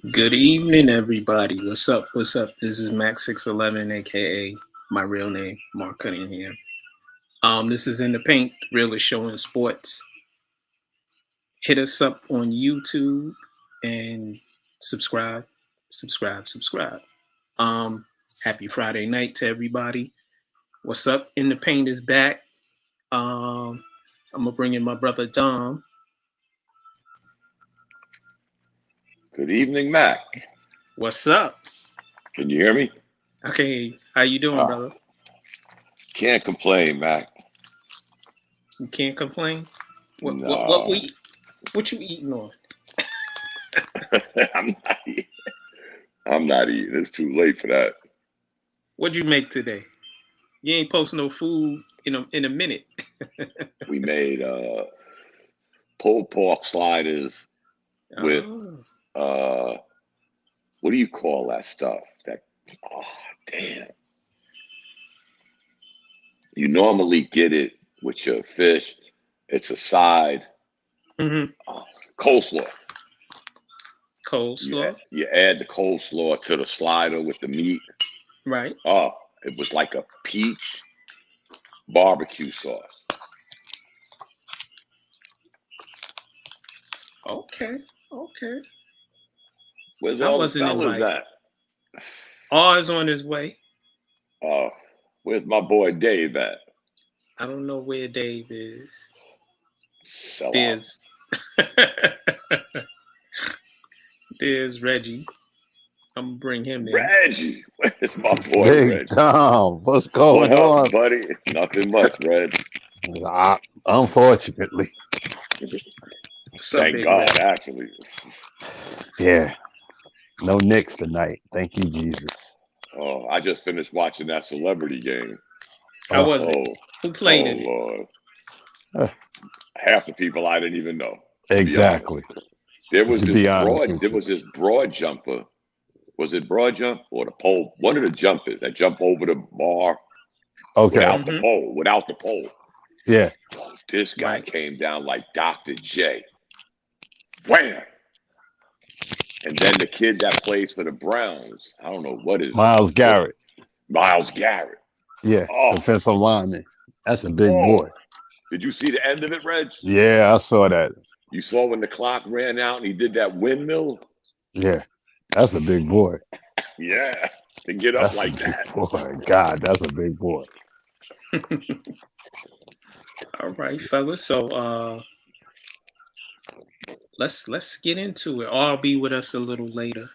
Good evening, everybody. What's up? What's up? This is Max611, aka my real name, Mark Cunningham. This is In the Paint, the realest show in sports. Hit us up on YouTube and subscribe, subscribe. Um, Happy Friday night to everybody. What's up? In the Paint is back. I'm gonna bring in my brother Dom. Good evening, Mac. What's up? Can you hear me? Okay, how you doing, brother? Can't complain, Mac. You can't complain. What you eating on? I'm not eating. It's too late for that. What'd you make today? You ain't posting no food in a minute. We made pulled pork sliders with what do you call that stuff? Damn. You normally get it with your fish. It's a side. Mm-hmm. Coleslaw. Coleslaw. You add the coleslaw to the slider with the meat. Right. Oh, it was like a peach barbecue sauce. Okay. Where's all the fellas at? Ours on his way. Where's my boy Dave at? I don't know where Dave is. There's Reggie. I'm gonna bring him in. Reggie, where's my boy Big Reggie? Tom, what's going on, buddy? Nothing much, Reg. Unfortunately. Thank God, actually. Yeah. No Knicks tonight. Thank you, Jesus. Oh, I just finished watching that celebrity game. How was it? Who played in it? Lord. Half the people I didn't even know. Exactly. There was this broad jumper. Was it broad jump or the pole? One of the jumpers that jump over the bar. Okay. Without the pole. Yeah. This guy came down like Dr. J. Wham! And then the kid that plays for the Browns, I don't know what is Miles Garrett. Yeah. Defensive lineman. That's a big boy. Did you see the end of it, Reg? Yeah, I saw that. You saw when the clock ran out and he did that windmill? Yeah. That's a big boy. Yeah. To get up like that. Boy. God, that's a big boy. All right, fellas. So let's get into it. I'll be with us a little later.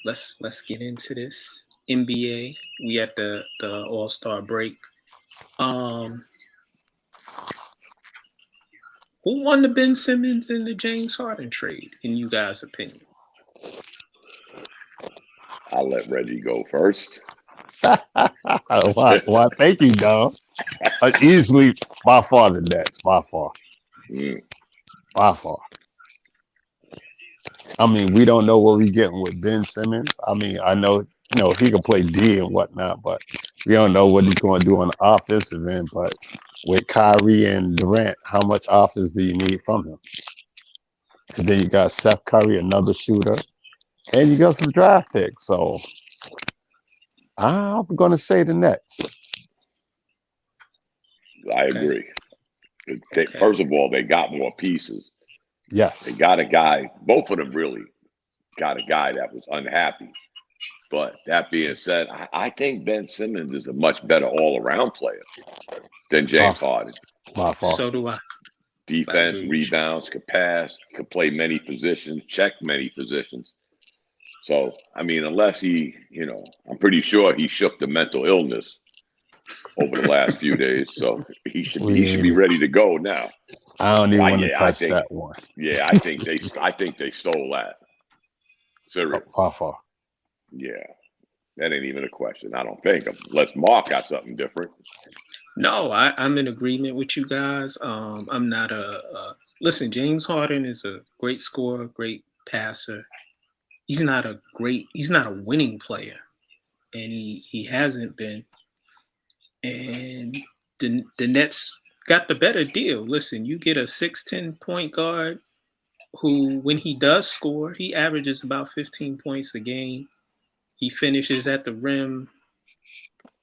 Let's get into this. NBA. We at the All-Star break. Who won the Ben Simmons and the James Harden trade, in you guys' opinion? I'll let Reggie go first. Why? Thank you, Dom. Easily, by far the Nets. By far. By far. I mean, we don't know what we're getting with Ben Simmons. I mean, I know, he can play D and whatnot, but we don't know what he's going to do on the offensive end. But with Kyrie and Durant, how much offense do you need from him? And then you got Seth Curry, another shooter, and you got some draft picks. So I'm going to say the Nets. I agree. First of all, they got more pieces. Yes. They got a guy, both of them really got a guy that was unhappy. But that being said, I think Ben Simmons is a much better all-around player than James Harden. By far. So do I. Defense, rebounds, could pass, could play many positions, check many positions. So, I mean, unless he, I'm pretty sure he shook the mental illness over the last few days. So he should be ready to go now. I don't even want to touch that one. Yeah, I think they stole that. Serious. By far. Yeah. That ain't even a question, I don't think. Unless Mark got something different. No, I'm in agreement with you guys. I'm not listen, James Harden is a great scorer, great passer. He's not a winning player. And he hasn't been. And the Nets got the better deal. Listen, you get a 6'10" point guard who, when he does score, he averages about 15 points a game. He finishes at the rim.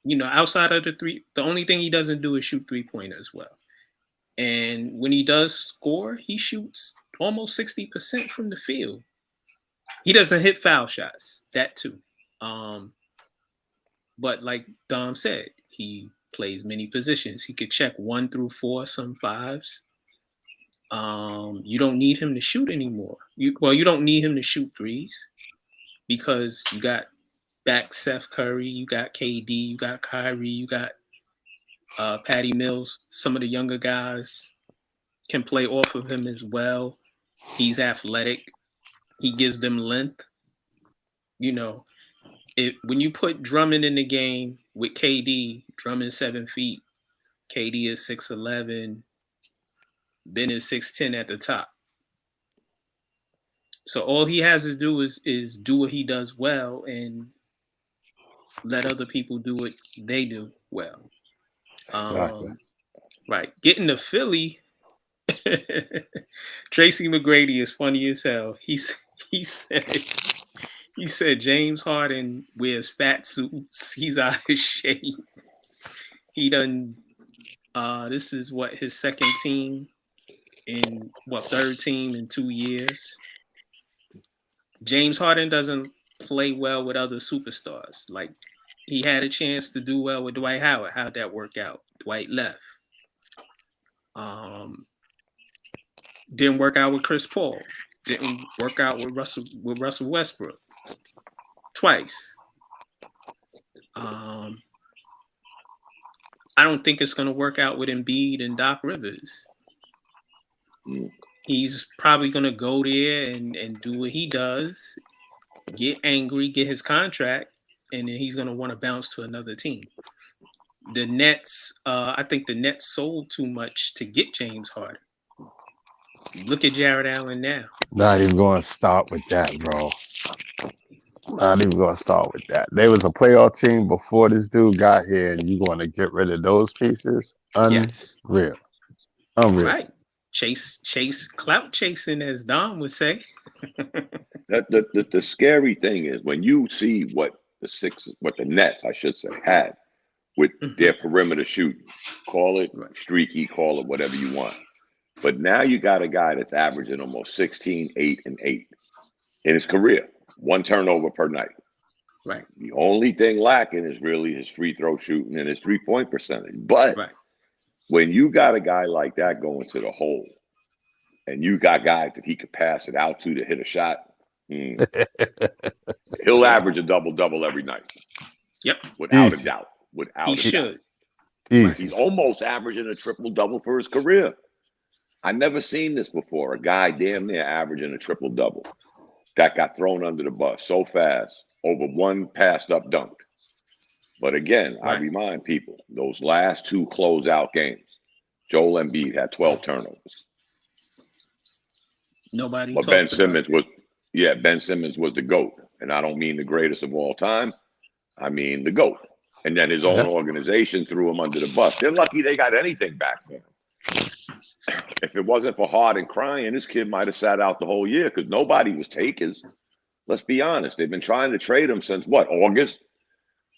You know, outside of the only thing he doesn't do is shoot 3-pointers well. And when he does score, he shoots almost 60% from the field. He doesn't hit foul shots, that too. But like Dom said, he plays many positions. He could check 1 through 4, some 5s. You don't need him to shoot anymore. You don't need him to shoot 3s because you got back Seth Curry, you got KD, you got Kyrie, you got Patty Mills. Some of the younger guys can play off of him as well. He's athletic. He gives them length. You know, when you put Drummond in the game with KD, Drummond 7 feet, KD is 6'11", Ben is 6'10" at the top. So all he has to do is do what he does well and let other people do what they do well. Exactly. Right. Getting to Philly, Tracy McGrady is funny as hell. He said James Harden wears fat suits. He's out of shape. He done. This is his second team third team in 2 years. James Harden doesn't play well with other superstars. Like, he had a chance to do well with Dwight Howard. How'd that work out? Dwight left. Didn't work out with Chris Paul. Didn't work out with Russell Westbrook. Twice. I don't think it's going to work out with Embiid and Doc Rivers. He's probably going to go there and do what he does, get angry, get his contract, and then he's going to want to bounce to another team. The Nets, I think the Nets sold too much to get James Harden. Look at Jared Allen now. Not even going to start with that, bro. Not even going to start with that. They was a playoff team before this dude got here, and you going to get rid of those pieces? Unreal. Yes. Unreal. Right. Chase, clout chasing, as Dom would say. The scary thing is when you see what the Nets, I should say, had with their perimeter shooting. Call it streaky, call it whatever you want. But now you got a guy that's averaging almost 16, 8, and 8 in his career. 1 turnover per night. Right. The only thing lacking is really his free throw shooting and his 3-point percentage. But when you got a guy like that going to the hole, and you got guys that he could pass it out to hit a shot, he'll average a double-double every night. Yep. Without a doubt. He should. He's almost averaging a triple-double for his career. I never seen this before. A guy damn near averaging a triple-double that got thrown under the bus so fast over 1 passed-up dunk. But again, I remind people, those last 2 closeout games, Joel Embiid had 12 turnovers. But Ben Simmons was the GOAT. And I don't mean the greatest of all time. I mean the GOAT. And then his own organization threw him under the bus. They're lucky they got anything back for him. If it wasn't for Harden crying, this kid might have sat out the whole year because nobody was takers. Let's be honest. They've been trying to trade him since what, August?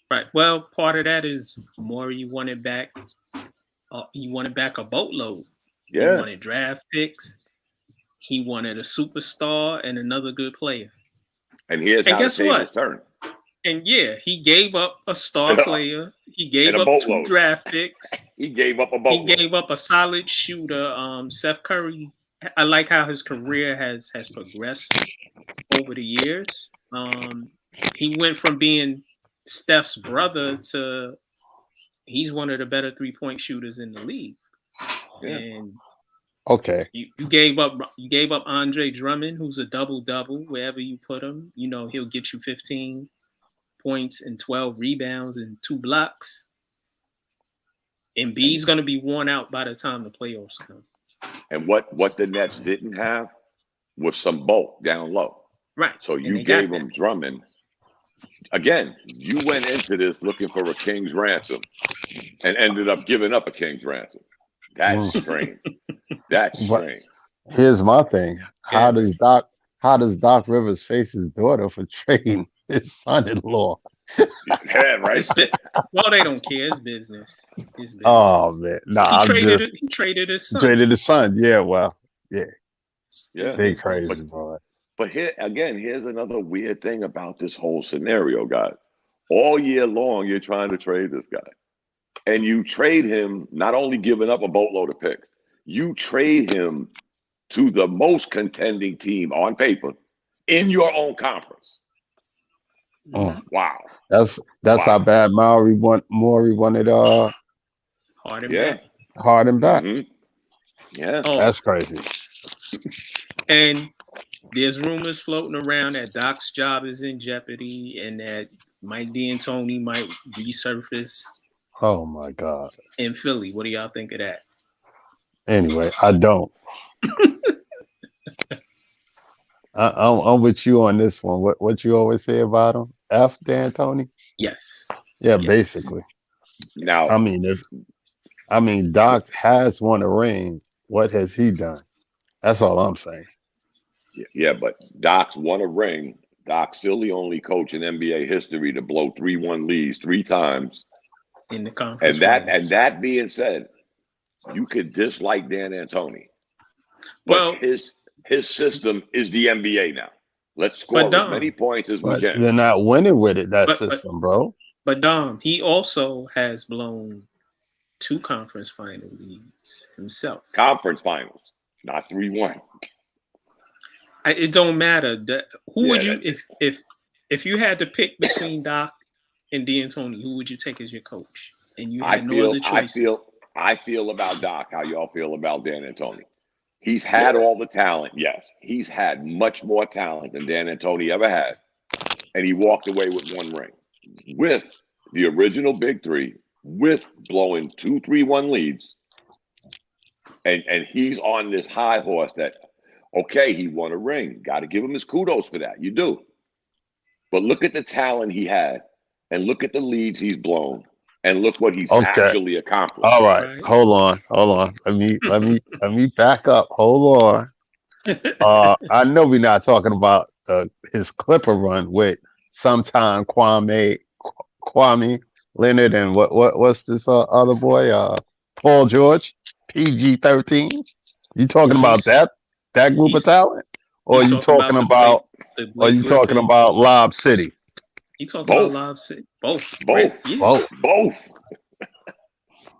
Right. Well, part of that is more you wanted back. He wanted back a boatload. Yeah. He wanted draft picks. He wanted a superstar and another good player. And here's how the tables turn. And yeah, he gave up a star player. He gave up 2 draft picks. He gave up a boatload. He gave up a solid shooter. Seth Curry. I like how his career has progressed over the years. He went from being Steph's brother to he's one of the better 3-point shooters in the league. Yeah. And you gave up Andre Drummond, who's a double-double wherever you put him. You know, he'll get you 15 points and 12 rebounds and 2 blocks. Embiid's going to be worn out by the time the playoffs come. And what the Nets didn't have was some bulk down low. Right. So you gave him Drummond. Again, you went into this looking for a king's ransom and ended up giving up a king's ransom. That's strange. That's strange. Here's my thing. Yeah. How does Doc Rivers face his daughter for trading his son-in-law? Yeah, right. Well, they don't care. It's business. It's business. Oh man. Nah, He traded his son. traded his son. Yeah, well, yeah. Yeah. They crazy, bro. But here's another weird thing about this whole scenario, guys. All year long, you're trying to trade this guy. And you trade him, not only giving up a boatload of picks, you trade him to the most contending team on paper in your own conference. Mm. Wow. That's how bad Maury wanted Harden back. Mm-hmm. Yeah. Oh, That's crazy. and there's rumors floating around that Doc's job is in jeopardy and that Mike D'Antoni might resurface. Oh my God. In Philly. What do y'all think of that? Anyway, I don't. I'm with you on this one. What you always say about him? F D'Antoni? Yes. Yeah, Yes. basically. Now, I mean, Doc has won a ring. What has he done? That's all I'm saying. Yeah, but Doc's won a ring. Doc's still the only coach in NBA history to blow 3-1 leads 3 times. In the conference. And that being said, you could dislike Dan Antoni. But his system is the NBA now. Let's score as many points as we can. They're not winning with it, system, bro. But Dom, he also has blown 2 conference final leads himself. Conference finals, not 3-1. It don't matter. Who would you if you had to pick between Doc and D'Antoni, who would you take as your coach? And you had no other choices. I feel about Doc how y'all feel about Dan Antoni. He's had all the talent, yes. He's had much more talent than Dan Antoni ever had. And he walked away with 1 ring. With the original Big Three, with blowing 2 3-1 leads. And he's on this high horse that, okay, he won a ring. Got to give him his kudos for that. You do. But look at the talent he had. And look at the leads he's blown. And look what he's actually accomplished. All right. Hold on. Let me back up. Hold on. I know we're not talking about his Clipper run with sometime Kwame Leonard and what's this other boy? Paul George, PG-13. You talking about that group of talent? Or are you talking about Lob City? You talking about Lob City? Both.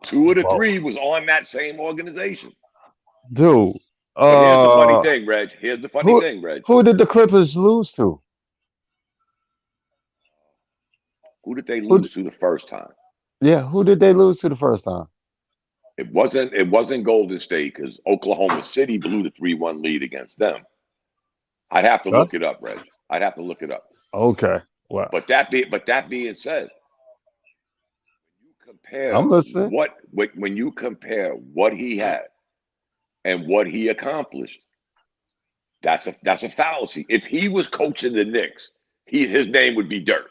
2 of the 3 was on that same organization. Dude. But here's the funny thing, Reg. Who did the Clippers lose to? Who did they lose to the first time? Yeah, who did they lose to the first time? It wasn't Golden State because Oklahoma City blew the 3-1 lead against them. I'd have to look it up, Reg. I'd have to look it up. Okay. Wow. But that being said, I'm listening. When you compare what he had and what he accomplished, that's a fallacy. If he was coaching the Knicks, his name would be Dirt.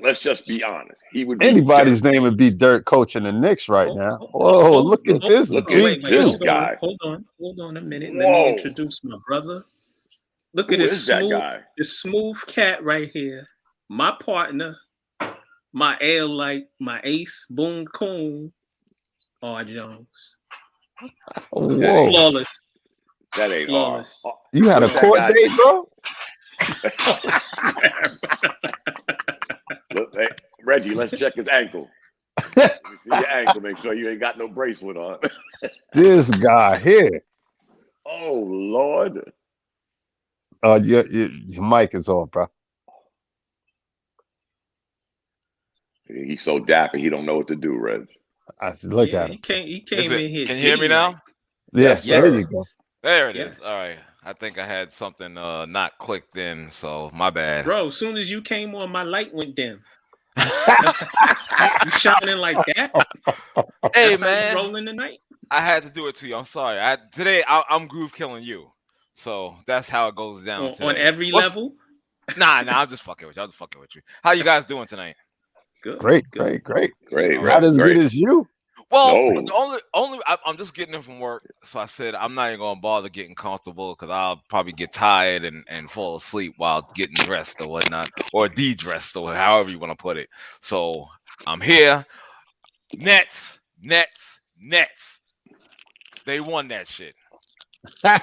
Let's just be honest. He would be anybody's name would be Dirt coaching the Knicks right now. Whoa, look at this. Look at this guy. Hold on a minute. Let me introduce my brother. Look at this smooth cat right here. My partner, my my ace, Boone Coon, R. Jones. Whoa. Flawless. That ain't flawless. You had a court date, bro? Look, hey, Reggie, let's check his ankle. Let me see your ankle. Make sure you ain't got no bracelet on. This guy here. Oh, Lord. Your mic is off, bro. He's so dapper, he don't know what to do, Reg. Look at him. He came in here. Can you hear me now? Yes. There you go. There it is. All right. I think I had something not clicked in, so my bad. Bro, as soon as you came on, my light went dim. You shining like that? Hey, man. Rolling tonight? I had to do it to you. I'm sorry. Today, I'm groove killing you. So that's how it goes down. On every level? Nah, I'm just fucking with you. How you guys doing tonight? Good. Great. Great. Not as good as you. Well, No. the only I'm just getting in from work, so I said I'm not even gonna bother getting comfortable because I'll probably get tired and fall asleep while getting dressed or whatnot, or de-dressed or however you want to put it. So I'm here. Nets. They won that shit. There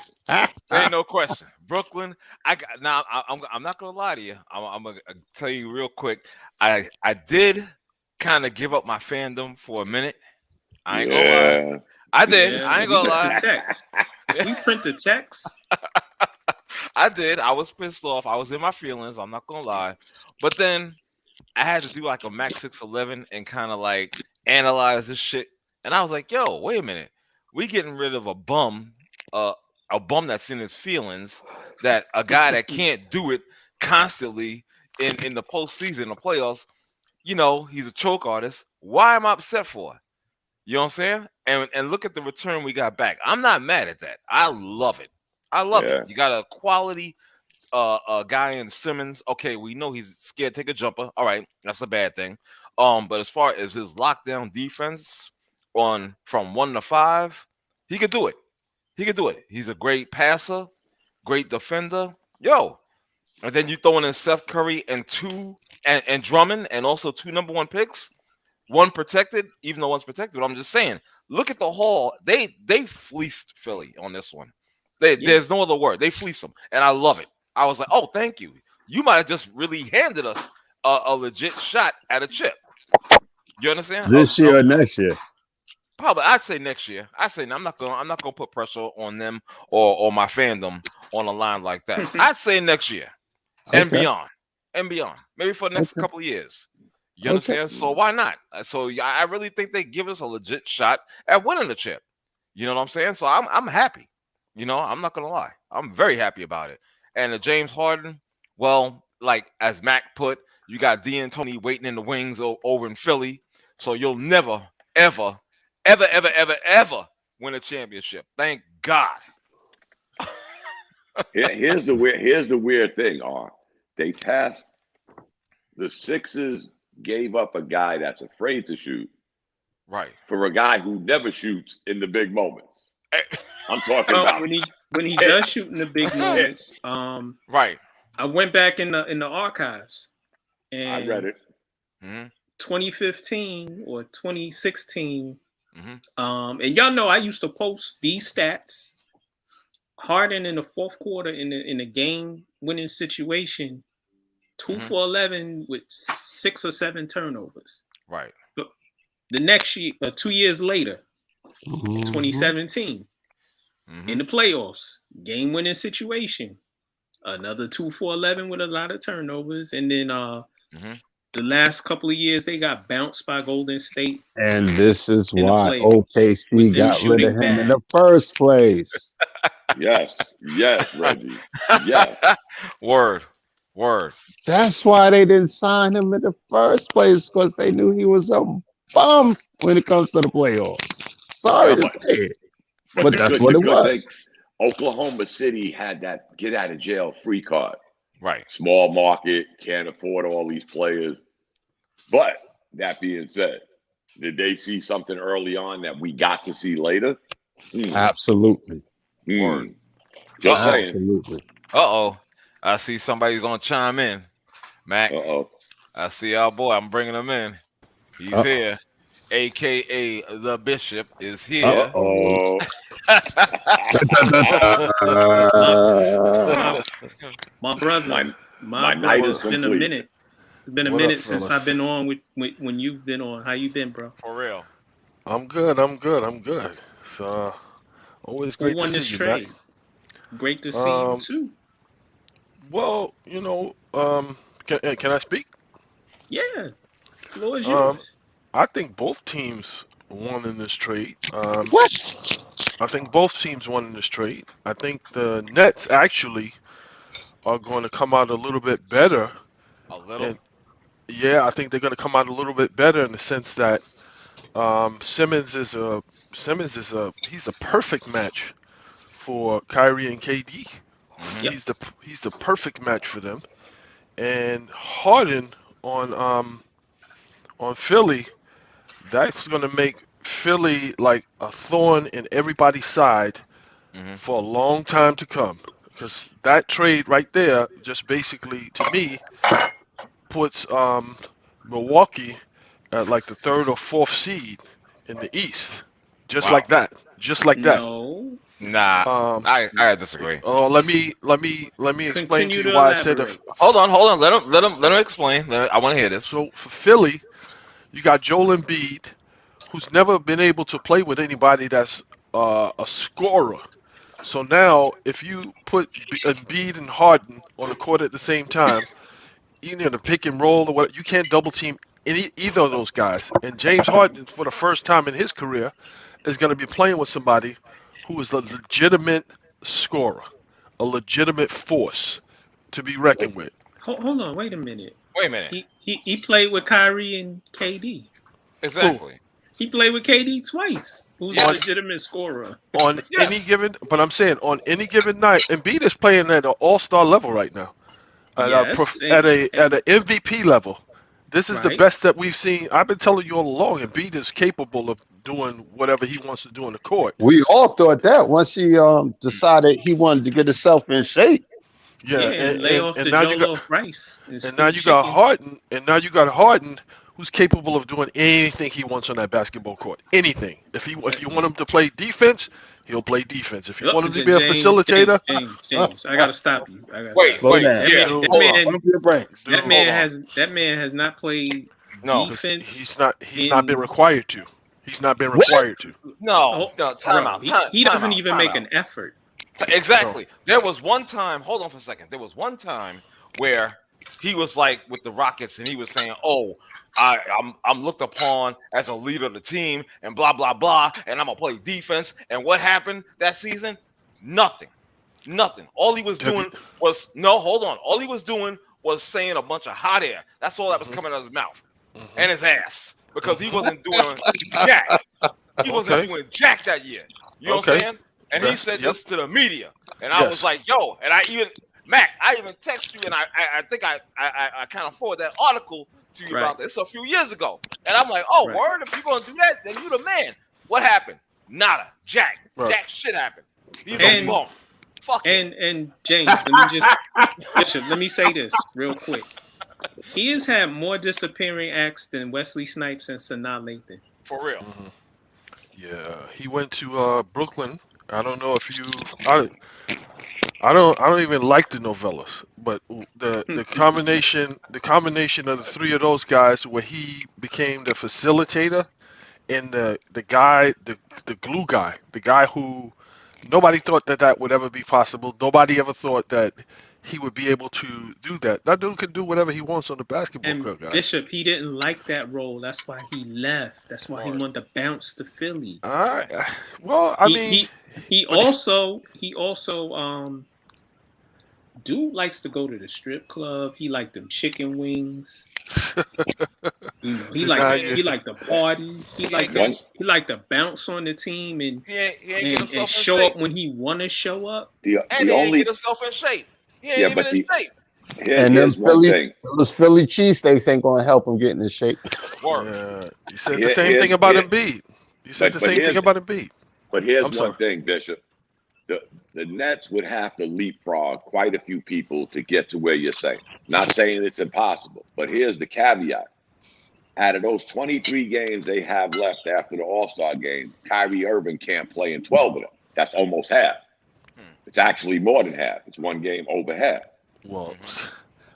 ain't no question. Brooklyn. I'm not gonna lie to you. I'm gonna tell you real quick. I did kind of give up my fandom for a minute. I ain't gonna lie. I did. Yeah, I ain't gonna lie. The text. We print the text. I did. I was pissed off. I was in my feelings. I'm not gonna lie. But then I had to do like a Max 611 and kind of like analyze this shit. And I was like, yo, wait a minute. We getting rid of a bum that's in his feelings, that a guy that can't do it constantly in the postseason, the playoffs. You know, he's a choke artist. Why am I upset for? You know what I'm saying? And look at the return we got back. I'm not mad at that. I love it. I love it. You got a quality guy in Simmons. Okay, we know he's scared to take a jumper. All right, that's a bad thing. But as far as his lockdown defense from 1 to 5, he could do it. He's a great passer, great defender. Yo. And then you throw in Seth Curry and Drummond and also 2 number 1 picks. One protected, even though one's protected. But I'm just saying, look at the haul. They fleeced Philly on this one. There's no other word. They fleeced them, and I love it. I was like, oh, thank you. You might have just really handed us a legit shot at a chip. You understand? This year or next year? Probably, I'd say next year. I'm not gonna put pressure on them or my fandom on a line like that. I'd say next year and beyond. Maybe for the next couple of years. You understand? So why not? So I really think they give us a legit shot at winning the chip. You know what I'm saying? So I'm happy. You know, I'm not gonna lie. I'm very happy about it. And the James Harden, well, like as Mac put, you got D'Antoni waiting in the wings over in Philly. So you'll never, ever win a championship. Thank God. Here's the weird thing, they passed. The Sixers gave up a guy that's afraid to shoot, right, for a guy who never shoots in the big moments. I'm talking about when he does shoot in the big moments. Right. I went back in the archives, and I read it. 2015 or 2016. And y'all know I used to post these stats. Harden in the fourth quarter in a game-winning situation, 2 for 11 with 6 or 7 turnovers. Right. But the next year, 2 years later, 2017, in the playoffs, game-winning situation, another 2 for 11 with a lot of turnovers, and then the last couple of years they got bounced by Golden State. And this is why OKC got rid of him in the first place. Yes, Reggie. Yes. Word. That's why they didn't sign him in the first place, because they knew he was a bum when it comes to the playoffs. Sorry to say it, but that's what it was. Oklahoma City had that get out of jail free card. Right. Small market, can't afford all these players. But that being said, did they see something early on that we got to see later? Absolutely. Word. Just saying. Absolutely. I see somebody's gonna chime in. Mac. I see our boy. I'm bringing him in. He's here. AKA the Bishop is here. My brother. My night is it's been a complete. minute. It's been a minute since I've been on with when you've been on. How you been, bro? For real. I'm good. So always great to see you, trade. Great to see you too. Well, you know, can I speak? Yeah. Floor is yours. I think both teams won in this trade. What? I think both teams won in this trade. I think the Nets actually are going to come out a little bit better. A little? Yeah, I think they're going to come out a little bit better in the sense that Simmons is he's a perfect match for Kyrie and KD. He's the perfect match for them. And Harden on Philly, that's going to make Philly like a thorn in everybody's side for a long time to come. Because that trade right there just basically, to me, puts Milwaukee at like the 3rd or 4th seed in the East. Just like that. Just like that. No. Nah, I disagree. Oh, let me explain Continue to you to why I said elaborate. Hold on. Let him explain. I want to hear this. So for Philly, you got Joel Embiid, who's never been able to play with anybody that's a scorer. So now, if you put Embiid and Harden on the court at the same time, either in a pick and roll or what, you can't double team either of those guys. And James Harden, for the first time in his career, is going to be playing with somebody who is a legitimate scorer, a legitimate force to be reckoned with. Hold on, wait a minute. Wait a minute. He played with Kyrie and KD. Exactly. He played with KD twice. Who's a legitimate scorer? On any given, but I'm saying on any given night, Embiid is playing at an all-star level right now, at an MVP level. This is the best that we've seen. I've been telling you all along, Embiid is capable of doing whatever he wants to do on the court. We all thought that once he decided he wanted to get himself in shape. And lay off the Jollof rice. And now you got Harden, who's capable of doing anything he wants on that basketball court. Anything. If you want him to play defense, he'll play defense. If you want him to be a facilitator, James, I gotta stop you. Slow down. That man has not played defense. He's not been required to. He's not been required to. No, time out. He doesn't even make an effort. Exactly. There was one time. Hold on for a second. There was one time where he was like with the Rockets, and he was saying, "Oh, I'm looked upon as a leader of the team, and blah blah blah, and I'm gonna play defense." And what happened that season? Nothing. All he was doing was All he was doing was saying a bunch of hot air. That's all that was coming out of his mouth and his ass, because he wasn't doing jack. He wasn't doing jack that year. You know what I'm saying? And he said this to the media, and I was like, "Yo!" And I even text you, and I think I kind of forwarded that article to you about this a few years ago. And I'm like, "Oh, word! If you're gonna do that, then you the man." What happened? Nada. Jack shit happened. He's a bum. Fuck. And James, let me say this real quick. He has had more disappearing acts than Wesley Snipes and Sanaa Lathan. For real. Mm-hmm. Yeah, he went to Brooklyn. I don't know if you. I don't even like the novellas, but the combination of the three of those guys, where he became the facilitator and the glue guy, the guy who nobody thought that would ever be possible. Nobody ever thought that he would be able to do that. That dude can do whatever he wants on the basketball court, guys. Bishop, he didn't like that role. That's why he left. That's why he wanted to bounce to Philly. All right. Well, I mean, he also dude likes to go to the strip club. He liked them chicken wings. He liked the party. He liked to bounce on the team and show up when he want to show up. He ain't get himself in shape. He ain't even in shape. And then those Philly cheesesteaks ain't going to help him get in shape. You said the same thing about Embiid. You said the same thing about Embiid. But here's one thing, Bishop. The Nets would have to leapfrog quite a few people to get to where you're saying. Not saying it's impossible, but here's the caveat. Out of those 23 games they have left after the All-Star game, Kyrie Irving can't play in 12 of them. That's almost half. It's actually more than half. It's one game over half. Well,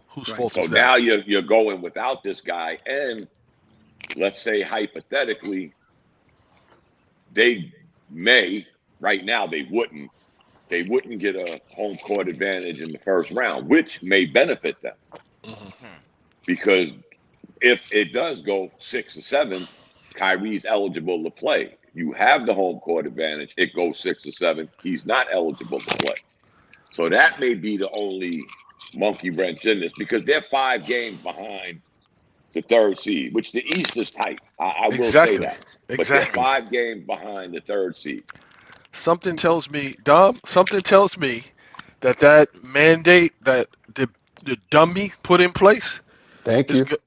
whose fault is that? So now you're going without this guy, and let's say hypothetically, they may, right now they wouldn't get a home court advantage in the first round, which may benefit them. Because if it does go 6 or 7, Kyrie's eligible to play. You have the home court advantage. It goes 6 or 7. He's not eligible to play. So that may be the only monkey wrench in this, because they're 5 games behind the 3rd seed, which the East is tight. I will say that. But they're 5 games behind the 3rd seed. Something tells me, Dom, that mandate that the dummy put in place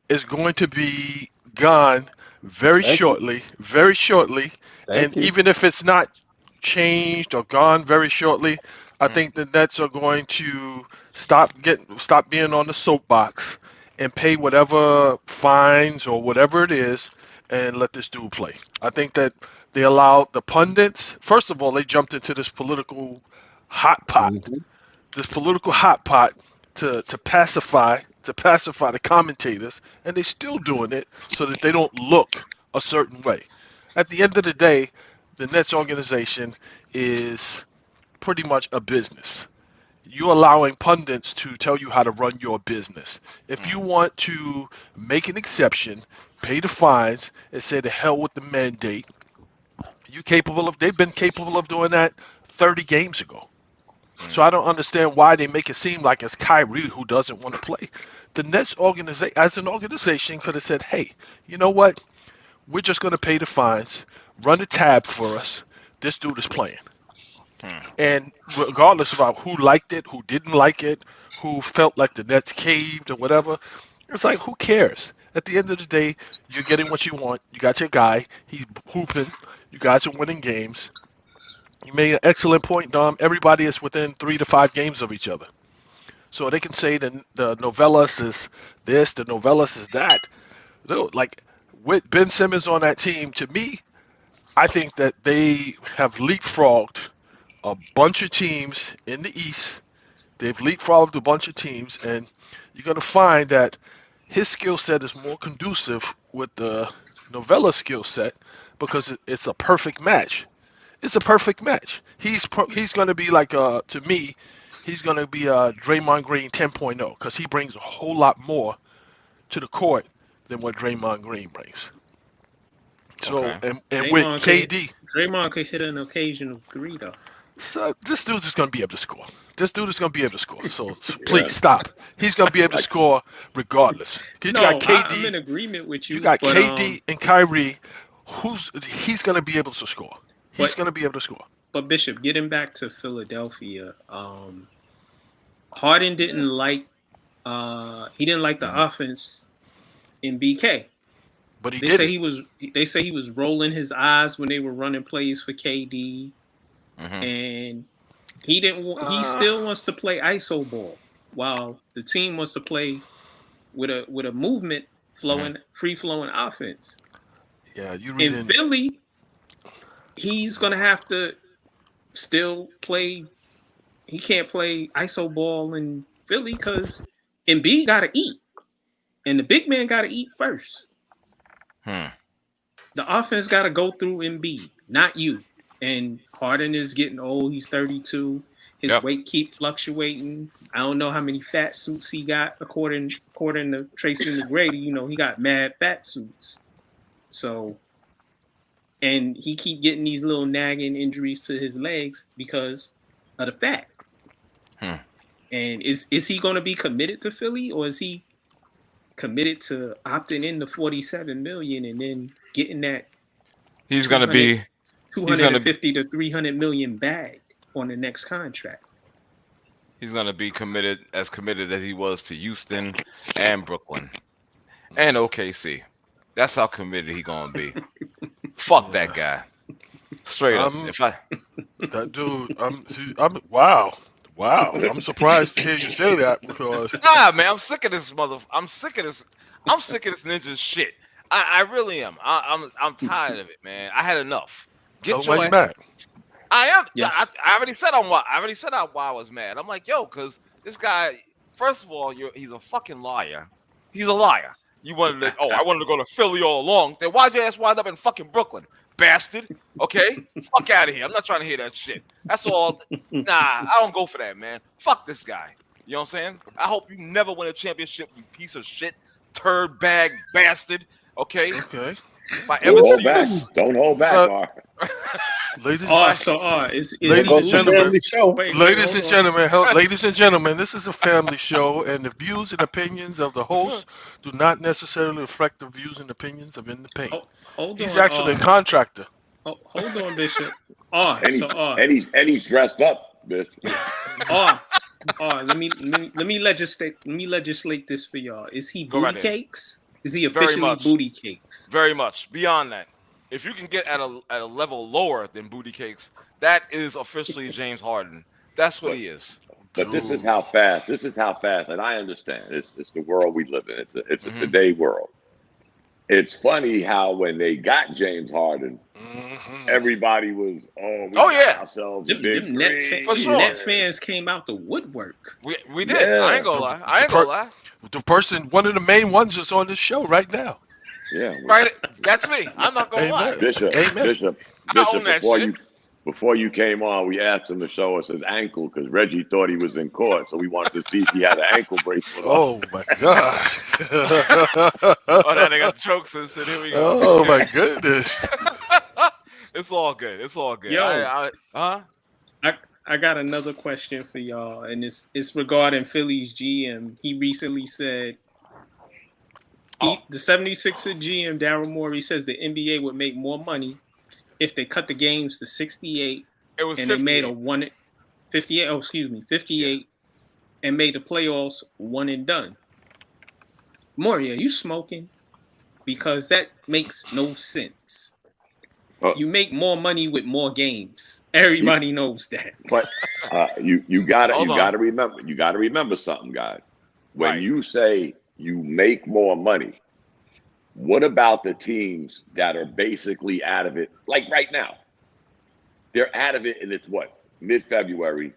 is going to be gone very Thank you. shortly. And Thank you. even if it's not changed or gone very shortly, I Mm. think the Nets are going to stop being on the soapbox and pay whatever fines or whatever it is and let this dude play. I think that they allowed the pundits, first of all, they jumped into this political hot pot, Hmm. to pacify the commentators, and they're still doing it so that they don't look a certain way. At the end of the day, the Nets organization is pretty much a business. You're allowing pundits to tell you how to run your business. If you want to make an exception, pay the fines, and say the hell with the mandate, they've been capable of doing that 30 games ago. So I don't understand why they make it seem like it's Kyrie who doesn't want to play. The Nets organization, as an organization, could have said, hey, you know what? We're just going to pay the fines, run a tab for us. This dude is playing. And regardless about who liked it, who didn't like it, who felt like the Nets caved or whatever, it's like, who cares? At the end of the day, you're getting what you want. You got your guy. He's hooping. You guys are winning games. You made an excellent point, Dom. Everybody is within 3 to 5 games of each other. So they can say the Novellas is this, the Novellas is that. No, like, with Ben Simmons on that team, to me, I think that they have leapfrogged a bunch of teams in the East. They've leapfrogged a bunch of teams, and you're going to find that his skill set is more conducive with the Novella skill set because it's a perfect match. It's a perfect match. He's going to be like, to me, he's going to be a Draymond Green 10.0 because he brings a whole lot more to the court than what Draymond Green brings. So, Okay. and with KD, Draymond could hit an occasional 3 though. so this dude is going to be able to score. So please stop. He's going to be able to score regardless. You No, got KD. I'm in agreement with you. You got but, KD and Kyrie. He's going to be able to score. He's But- going to be able to score. But Bishop, getting back to Philadelphia, Harden didn't like the offense in BK. But he They did say it. they say he was rolling his eyes when they were running plays for KD, and he didn't. He still wants to play ISO ball, while the team wants to play with a movement flowing, free flowing offense. Yeah, you read In Philly, he's gonna have to still play. He can't play ISO ball in Philly because Embiid got to eat, and the big man got to eat first. The offense got to go through Embiid, not you. And Harden is getting old. He's 32. His weight keep fluctuating. I don't know how many fat suits he got. According to Tracy McGrady, he got mad fat suits. So, and he keep getting these little nagging injuries to his legs because of the fat. And is he going to be committed to Philly, or is he committed to opting in the $47 million and then getting that? He's going to be 250 to 300 million bag on the next contract. He's going to be committed as he was to Houston and Brooklyn and OKC. That's how committed he going to be. Fuck that guy. Straight up. That dude, wow. I'm surprised to hear you say that because man, I'm sick of this I'm sick of this ninja shit. I really am. I'm tired of it, man. I had enough. Tell him why you mad. I am. Yes. I already said why I was mad. I'm like, yo, because this guy, first of all, he's a fucking liar. He's a liar. I wanted to go to Philly all along. Then why'd your ass wind up in fucking Brooklyn, bastard? Okay, fuck out of here. I'm not trying to hear that shit. That's all. Nah, I don't go for that, man. Fuck this guy. You know what I'm saying? I hope you never win a championship, you piece of shit, turd bag bastard. Okay. Don't hold back, Mark. Ladies and gentlemen, this is a family show, and the views and opinions of the host do not necessarily reflect the views and opinions of In the Paint. He's actually a contractor. Hold on, Bishop. And he's dressed up, Bishop. Let me legislate this for y'all. Is he booty cakes Is he Very officially much. booty cakes? Very much. Beyond that, if you can get at a level lower than booty cakes, that is officially James Harden. That's what he is. But this is how fast. This is how fast, and I understand. It's the world we live in. It's a today world. It's funny how when they got James Harden, everybody was ourselves a big Net fans came out the woodwork. We did. Yeah. I ain't gonna lie. The person, one of the main ones, is on this show right now. Yeah, right. That's me. I'm not gonna lie. Bishop. Before you came on, we asked him to show us his ankle because Reggie thought he was in court, so we wanted to see if he had an ankle bracelet on. Oh my God! Oh, now they got chokes and shit. Here we go. Oh my goodness! It's all good. It's all good. Yo, I got another question for y'all, and it's regarding Philly's GM. He recently said the 76er GM Daryl Morey says the NBA would make more money if they cut the games to 68. It was and 58. They made a 58. Oh, excuse me, 58, and made the playoffs one and done. Morey, are you smoking? Because that makes no sense. You make more money with more games. Everybody knows that. But you gotta remember something, guys. When you say you make more money, what about the teams that are basically out of it? Like right now, they're out of it, and it's mid-February.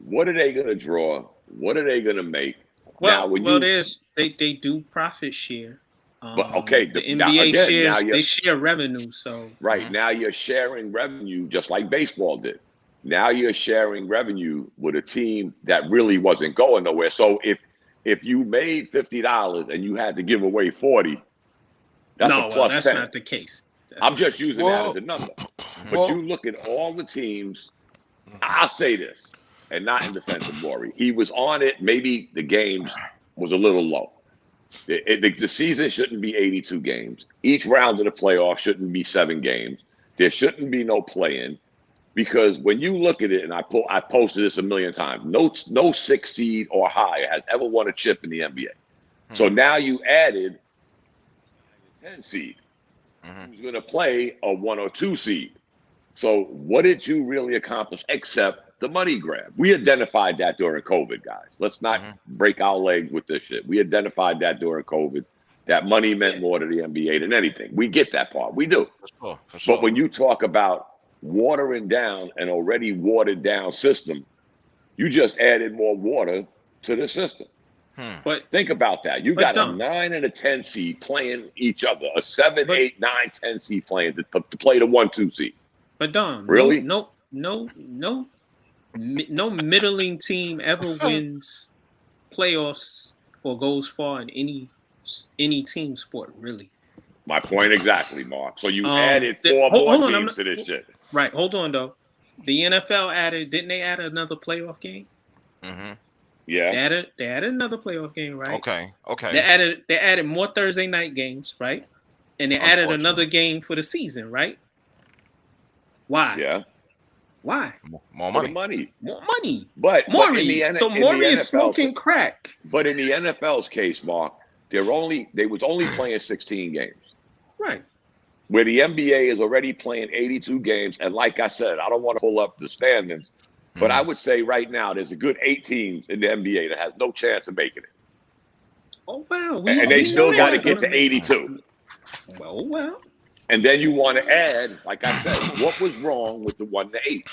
What are they gonna draw? What are they gonna make? Well, they do profit share. But okay, the NBA shares, they share revenue. So now you're sharing revenue just like baseball did. Now you're sharing revenue with a team that really wasn't going nowhere. So if you made $50 and you had to give away 40, that's a plus that's 10. not the case. I'm just using that as a number. But you look at all the teams. I'll say this, and not in defense of Morey. He was on it. Maybe the games was a little low. The season shouldn't be 82 games. Each round of the playoff shouldn't be 7 games. There shouldn't be no play-in, because when you look at it, and I posted this a million times, no 6 seed or higher has ever won a chip in the NBA. So now you added a 10 seed who's going to play a 1 or 2 seed. So what did you really accomplish except the money grab? We identified that during COVID, guys. Let's not break our legs with this shit. We identified that during COVID. That money meant more to the NBA than anything. We get that part. We do. For sure. But when you talk about watering down an already watered down system, you just added more water to the system. But think about that. You got a 9 and a 10 seed playing each other, a 7, 8, 9, 10 seed playing to play the 1, 2 seed. But Dom, really? No middling team ever wins playoffs or goes far in any team sport, really. My point exactly, Mark. So you added 4 more teams to this shit. Right. Hold on, though. The NFL didn't they add another playoff game? Yeah. They added another playoff game, right? Okay. They added more Thursday night games, right? And they added another game for the season, right? Why? Yeah. Why? More money. More money. But Morey is smoking crack. But in the NFL's case, Mark, they was only playing 16 games. Right. Where the NBA is already playing 82 games. And like I said, I don't want to pull up the standings, but I would say right now there's a good 8 teams in the NBA that has no chance of making it. Oh, wow. And they still got to get to 82. Well. And then you want to add, like I said, what was wrong with the 1 to 8?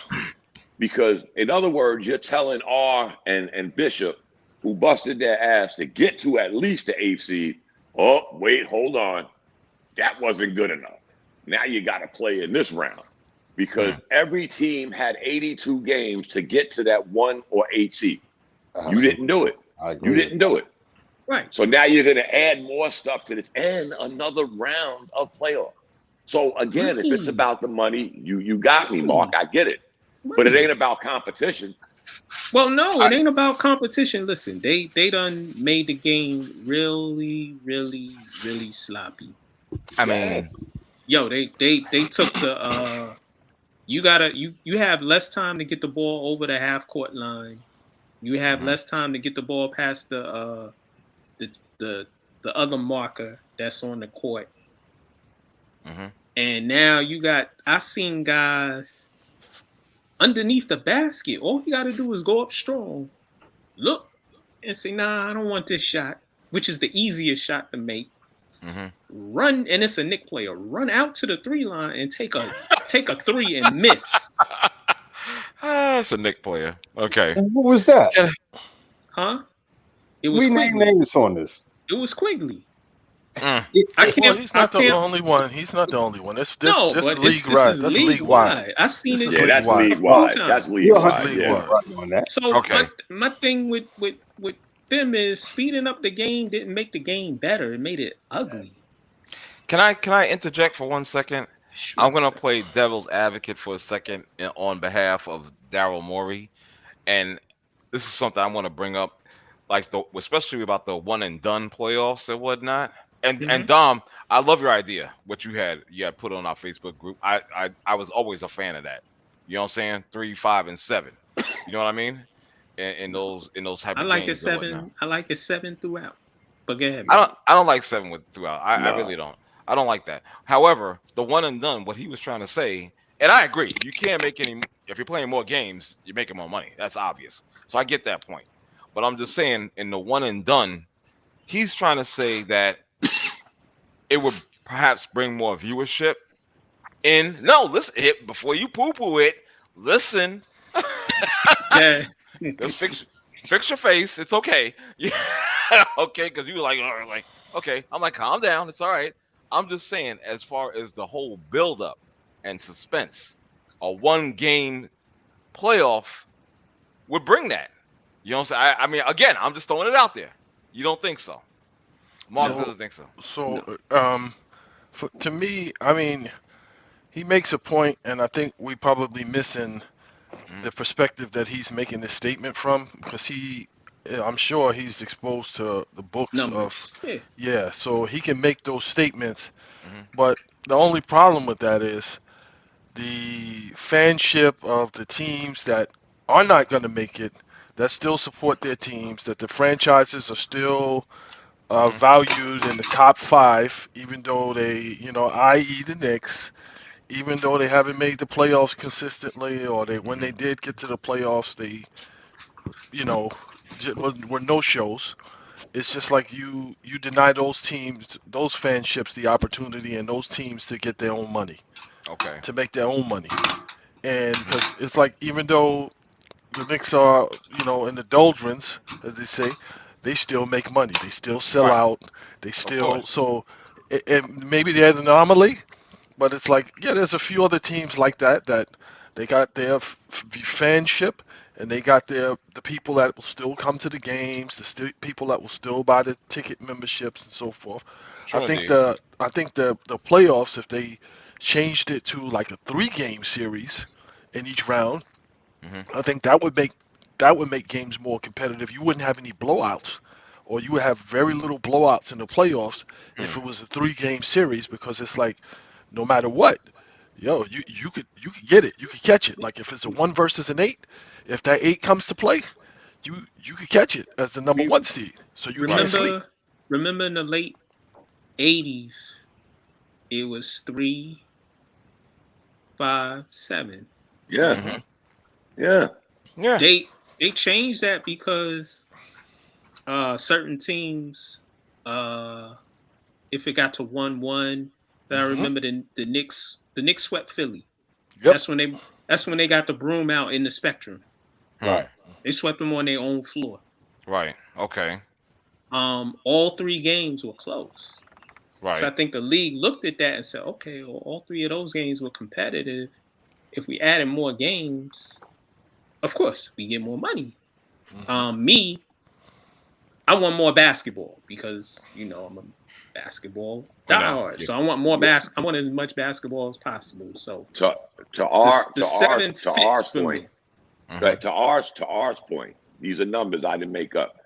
Because in other words, you're telling R and Bishop, who busted their ass to get to at least the 8th seed, oh, wait, hold on. That wasn't good enough. Now you got to play in this round. Because every team had 82 games to get to that 1 or 8 seed. You didn't do it. You didn't do it. Right. So now you're going to add more stuff to this and another round of playoffs. So again, if it's about the money, you got me, Mark. I get it. But it ain't about competition. Well, no, it ain't about competition. Listen, they done made the game really, really, really sloppy. I mean, yo, they took the you have less time to get the ball over the half court line. You have less time to get the ball past the the other marker that's on the court. Mm-hmm. And now I seen guys underneath the basket. All you got to do is go up strong, look, and say, nah, I don't want this shot, which is the easiest shot to make. Mm-hmm. Run, and it's a Knick player. Run out to the 3 line and take a 3 and miss. It's a Knick player. Okay. And who was that? Huh? It was We name Quigley. names on this. It was Quigley. Mm. Well, he's not the only one. He's not the only one. This No, this but league wide. That's league wide. I seen This it. is Yeah, that's league-wide. league wide. Full That's time. league You're wide. league Yeah. wide. right on that. So Okay. my thing with them is speeding up the game didn't make the game better. It made it ugly. Can I interject for 1 second? Sure, I'm gonna sir. play devil's advocate for a second on behalf of Daryl Morey, and this is something I want to bring up, like especially about the one and done playoffs and whatnot. And Dom, I love your idea, what you had put on our Facebook group. I was always a fan of that. You know what I'm saying? 3, 5, and 7. You know what I mean? In those type I of like it games and whatnot. 7. I like it 7 throughout. But go ahead. I don't like 7 throughout. I No. really don't. I don't like that. However, the one and done, what he was trying to say, and I agree, you can't make any. If you're playing more games, you're making more money. That's obvious. So I get that point. But I'm just saying, in the one and done, he's trying to say that it would perhaps bring more viewership. And no, listen, before you poo-poo it, listen. Yeah. Just fix your face. It's okay. Yeah. Okay, because you were like, okay. I'm like, calm down. It's all right. I'm just saying, as far as the whole build-up and suspense, a one-game playoff would bring that. You know what I'm saying? I mean, again, I'm just throwing it out there. You don't think so? Mark doesn't think so. So, to me, I mean, he makes a point, and I think we probably missing the perspective that he's making this statement from, because I'm sure he's exposed to the books Numbers. so he can make those statements. Mhm. But the only problem with that is the fanship of the teams that are not going to make it, that still support their teams, that the franchises are still valued in the top 5, even though they, i.e. the Knicks, even though they haven't made the playoffs consistently, or when they did get to the playoffs, they, were no shows. It's just like you deny those teams, those fanships, the opportunity, and those teams to get their own money, Okay. to make their own money. And because it's like, even though the Knicks are, in the doldrums, as they say, they still make money. They still sell Right. out. They still, course. so, and maybe they're an anomaly, but it's like, there's a few other teams like that they got their fanship, and they got the people that will still come to the games, the people that will still buy the ticket memberships and so forth. Sure, I think indeed. the playoffs, if they changed it to like a 3-game series in each round, I think that would make games more competitive. You wouldn't have any blowouts, or you would have very little blowouts in the playoffs if it was a 3-game series, because it's like, no matter what, you could get it, you could catch it. Like if it's a 1 versus an 8, if that 8 comes to play, you could catch it as the number 1 seed. So you can't sleep. Remember in the late 80s, it was 3, 5, 7. Yeah. Yeah. Yeah. They changed that because certain teams, if it got to 1-1, I remember the Knicks swept Philly. Yep. That's when they got the broom out in the Spectrum. Right. They swept them on their own floor. Right. Okay. All 3 games were close. Right. So I think the league looked at that and said, okay, well, all 3 of those games were competitive. If we added more games, of course, we get more money. I want more basketball because, I'm a basketball diehard. Yeah. So I want more I want as much basketball as possible. So To our point, Mhm. to our point, these are numbers I didn't make up.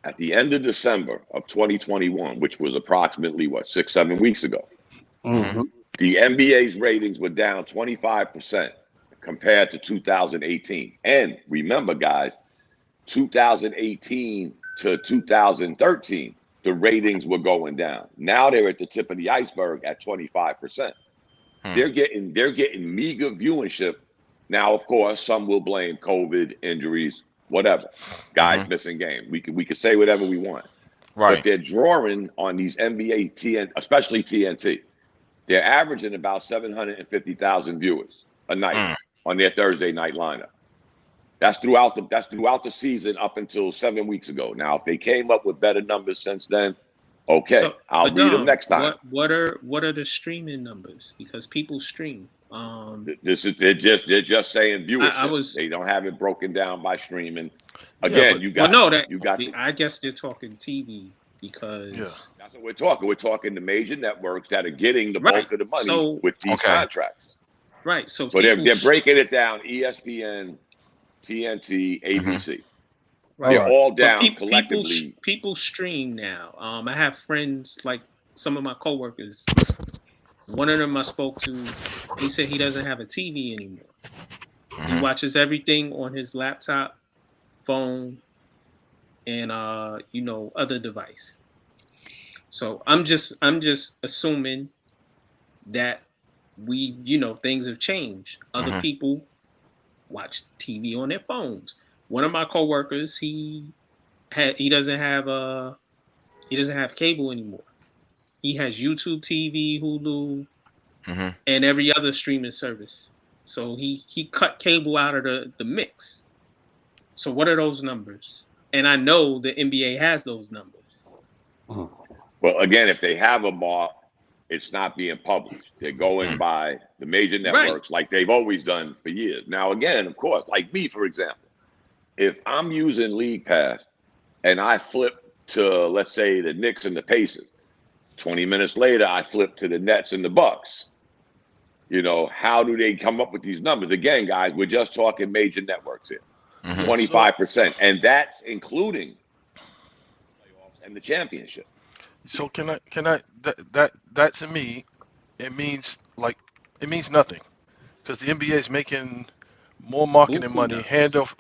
At the end of December of 2021, which was approximately 6-7 weeks ago, the NBA's ratings were down 25% compared to 2018. And remember, guys, 2018 to 2013, the ratings were going down. Now they're at the tip of the iceberg at 25%. They're getting meager viewership. Now, of course, some will blame COVID, injuries, whatever. Guys missing games. We could say whatever we want. Right. But they're drawing on these NBA TNT, especially TNT. They're averaging about 750,000 viewers a night on their Thursday night lineup. That's throughout the season up until 7 weeks ago. Now, if they came up with better numbers since then, okay, so, I'll read them next time. What are the streaming numbers? Because people stream. They're just saying viewership. They don't have it broken down by streaming. Again, I guess they're talking TV because that's what we're talking. We're talking the major networks that are getting the bulk of the money with these contracts. Right. So they're breaking it down. ESPN, TNT, ABC. They're all down collectively. People stream now. I have friends like some of my coworkers. One of them I spoke to, he said he doesn't have a TV anymore. He watches everything on his laptop, phone, and other device. So I'm just assuming that things have changed. Other people watch TV on their phones. One of my coworkers, he doesn't have cable anymore. He has YouTube TV, Hulu, and every other streaming service. So he cut cable out of the mix. So what are those numbers? And I know the NBA has those numbers. Well, again, if they have a mark, it's not being published. They're going by the major networks like they've always done for years. Now, again, of course, like me, for example, if I'm using League Pass and I flip to, let's say, the Knicks and the Pacers, 20 minutes later, I flip to the Nets and the Bucks. How do they come up with these numbers? Again, guys, we're just talking major networks here. 25%. And that's including playoffs and the championship. So can I that to me, it means nothing. Because the NBA is making more marketing money, hand over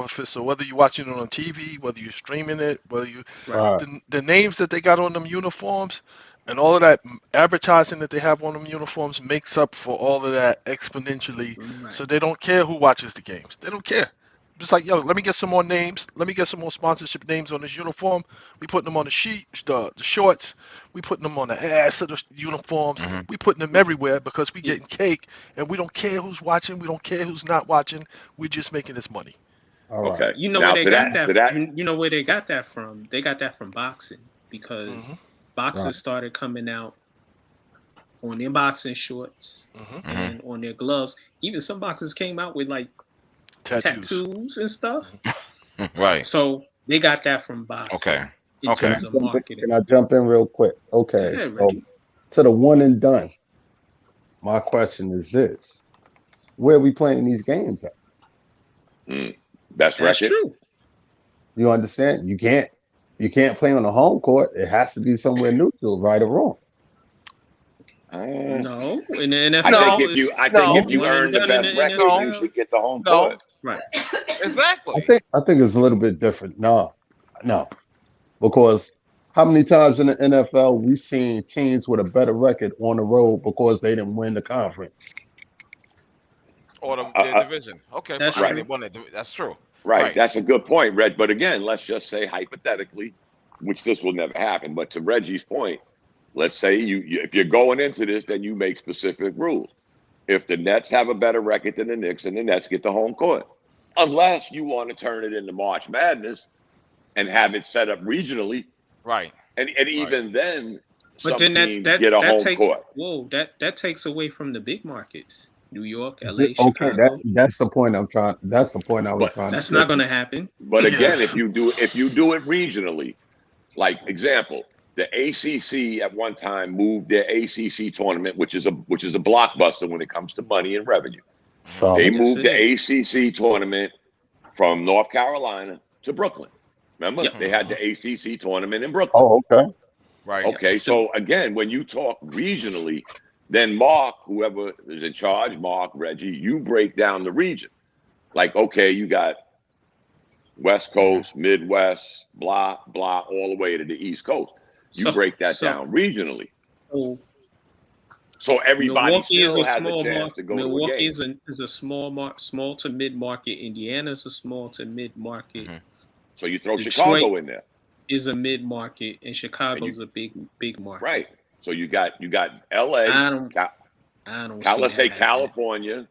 fist. So whether you're watching it on TV, whether you're streaming it, whether you the names that they got on them uniforms and all of that advertising that they have on them uniforms makes up for all of that exponentially. So they don't care who watches the games. They don't care. Just like, let me get some more names. Let me get some more sponsorship names on this uniform. We putting them on the sheet, the shorts. We putting them on the ass of the uniforms. We putting them everywhere because we getting cake, and we don't care who's watching. We don't care who's not watching. We're just making this money. All right. You know where they got that? You know where they got that from? They got that from boxing because boxers started coming out on their boxing shorts and on their gloves. Even some boxers came out with like tattoos and stuff. Right. So they got that from boxing. In terms of marketing. Can I jump in real quick? Okay. Yeah, so to the one and done. My question is this: where are we playing these games at? That's record. True. You understand? You can't play on the home court. It has to be somewhere neutral, right or wrong. No, in the NFL, I think if you earn the best record, you should get the home court. Right. Exactly. I think it's a little bit different. No. Because how many times in the NFL we've seen teams with a better record on the road because they didn't win the conference or their division? Okay, that's right. That's true. Right. That's a good point, Reg. But again, let's just say hypothetically, which this will never happen. But to Reggie's point, let's say if you're going into this, then you make specific rules. If the Nets have a better record than the Knicks, and the Nets get the home court, unless you want to turn it into March Madness and have it set up regionally, right? And even then, but some then teams get a home court. Whoa, that takes away from the big markets, New York, LA, okay, Chicago. That's the point I'm trying. That's the point I was trying. That's not going to happen. But again, if you do it regionally, like example, the ACC at one time moved their ACC tournament, which is a blockbuster when it comes to money and revenue. So, they moved the ACC tournament from North Carolina to Brooklyn. Remember, they had the ACC tournament in Brooklyn. Oh, okay. Right. Okay, so again, when you talk regionally, then Mark, whoever is in charge, Mark, Reggie, you break down the region. Like, okay, you got West Coast, Midwest, blah, blah, all the way to the East Coast. You break that down regionally. So everybody Milwaukee still is a has a small chance market. to go Milwaukee to a game. is a small to mid market. Indiana is a small to mid market. So you throw Detroit Chicago in there. Is a mid market, and Chicago's a big market. Right. So you got LA. I don't. Let's say California.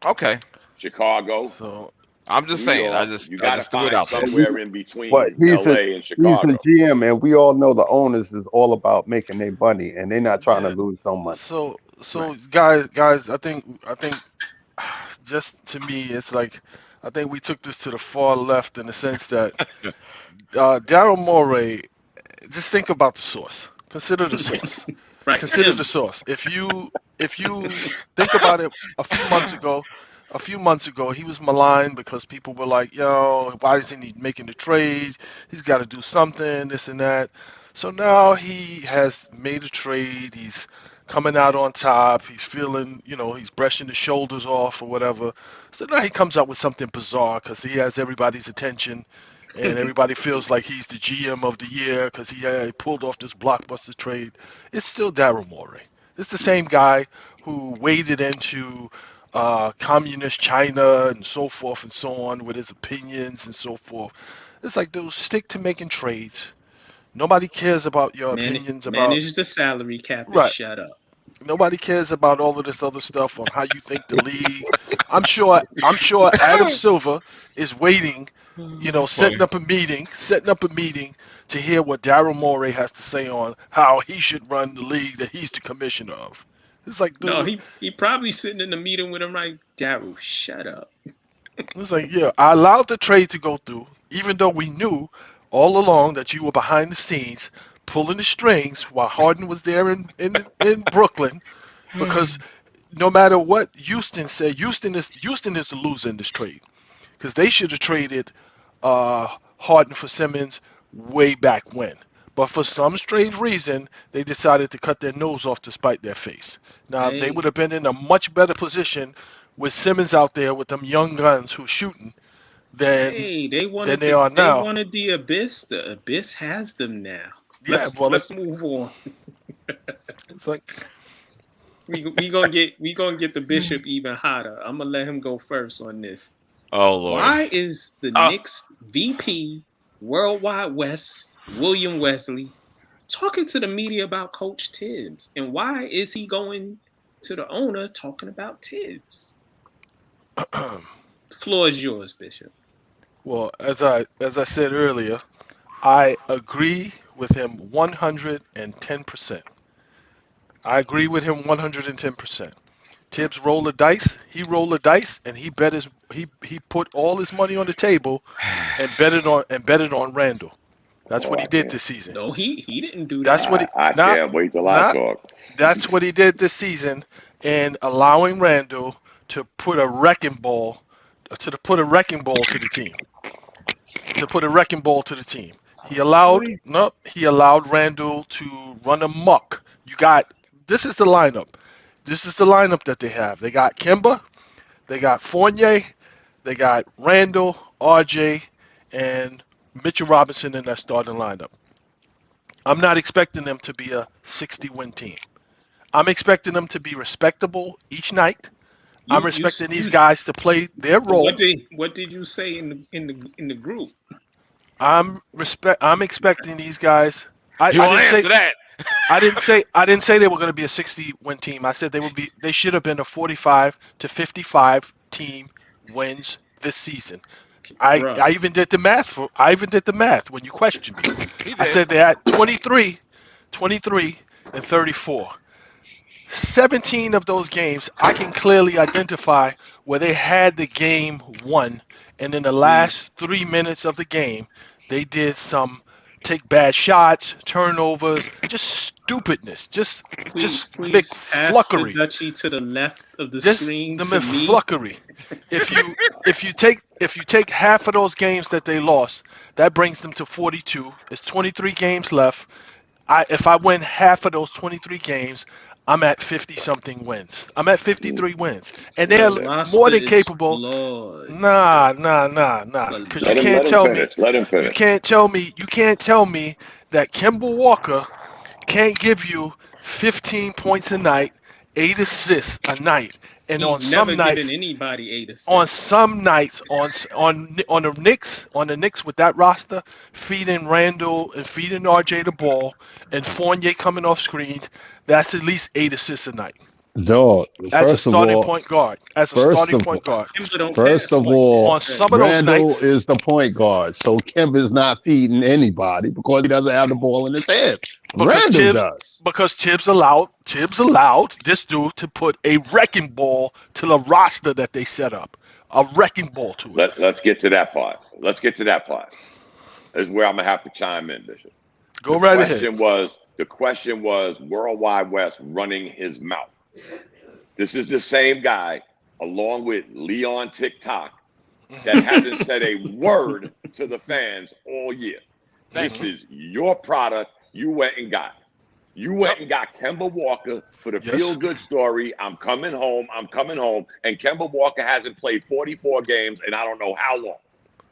Okay. Chicago. So I'm just saying. I just threw it out there. Somewhere in between But LA and Chicago. He's the GM, and we all know the owners is all about making their money, and they're not trying to lose no money. So right. guys, I think just to me, it's like I think we took this to the far left in the sense that Daryl Morey. Just think about the source. Consider the source. Right. Consider the source. If you think about it, a few months ago, he was maligned because people were like, "Yo, why isn't he making the trade? He's got to do something, this and that." So now he has made a trade. He's coming out on top. He's feeling, he's brushing his shoulders off or whatever. So now he comes up with something bizarre because he has everybody's attention. And everybody feels like he's the GM of the year because he pulled off this blockbuster trade. It's still Daryl Morey. It's the same guy who waded into communist China and so forth and so on with his opinions and so forth. It's like, dude, stick to making trades. Nobody cares about your opinions about manage the salary cap and shut up. Nobody cares about all of this other stuff on how you think the league. I'm sure Adam Silver is waiting, setting up a meeting to hear what Daryl Morey has to say on how he should run the league that he's the commissioner of. It's like, dude, no, he probably sitting in the meeting with him like, Daryl, shut up. It's like, yeah, I allowed the trade to go through, even though we knew all along that you were behind the scenes pulling the strings while Harden was there in Brooklyn, because no matter what Houston said, Houston is the loser in this trade, because they should have traded Harden for Simmons way back when. But for some strange reason, they decided to cut their nose off to spite their face. Now, they would have been in a much better position with Simmons out there with them young guns who's shooting than they are now. They wanted the Abyss. The Abyss has them now. Let's move on. It's like we gonna get the Bishop even hotter. I'm gonna let him go first on this. Oh Lord! Why is the Knicks VP Worldwide Wes William Wesley talking to the media about Coach Thibbs, and why is he going to the owner talking about Thibbs? The floor is yours, Bishop. Well, as I said earlier, I agree with him 110%. I agree with him 110%. Thibbs rolled the dice. He rolled the dice, and he put all his money on the table, and betted on Randall. That's what he did this season. No, he didn't do that. That's what I can't wait till I talk. That's what he did this season, and allowing Randall to put a wrecking ball to the team. To put a wrecking ball to the team. He allowed Randall to run amok. This is the lineup. This is the lineup that they have. They got Kemba, they got Fournier, they got Randall, RJ, and Mitchell Robinson in that starting lineup. I'm not expecting them to be a 60-win team. I'm expecting them to be respectable each night. I'm expecting these guys to play their role. What did you say in the group? I'm expecting these guys. I didn't say they were going to be a 60-win team. I said they should have been a 45 to 55 team wins this season. I even did the math when you questioned me. I said they had 23 and 34. 17 of those games, I can clearly identify where they had the game won, and in the last 3 minutes of the game, they did some take bad shots, turnovers, just stupidness, just big fluffery. The Dutchie to the left of the screen. The fluffery. If you take half of those games that they lost, that brings them to 42. There's 23 games left. If I win half of those 23 games, I'm at 50-something wins. I'm at 53 wins. And they're The roster more than is capable. flawed. Nah. Because you Let can't him tell me. finish. Let him You finish. can't tell me that Kemba Walker can't give you 15 points a night, 8 assists a night, and on He's never some nights, given anybody 8 assists. on some nights, on the Knicks with that roster, feeding Randall and feeding RJ the ball, and Fournier coming off screens, that's at least 8 assists a night. Dog, As a first of starting all, point guard. first of all, Kimba don't first pass of like all, On some of those Randall nights, is the point guard, so Kemba is not feeding anybody because he doesn't have the ball in his hands. Because Randall does. because Tibbs allowed this dude to put a wrecking ball to the roster that they set up. A wrecking ball to it. Let's get to that part. This is where I'm gonna have to chime in, Bishop. Go right ahead. The question was Worldwide West running his mouth. This is the same guy, along with Leon TikTok, that hasn't said a word to the fans all year. This is your product. You went and got. You went and got Kemba Walker for the feel-good story. I'm coming home. And Kemba Walker hasn't played 44 games in I don't know how long.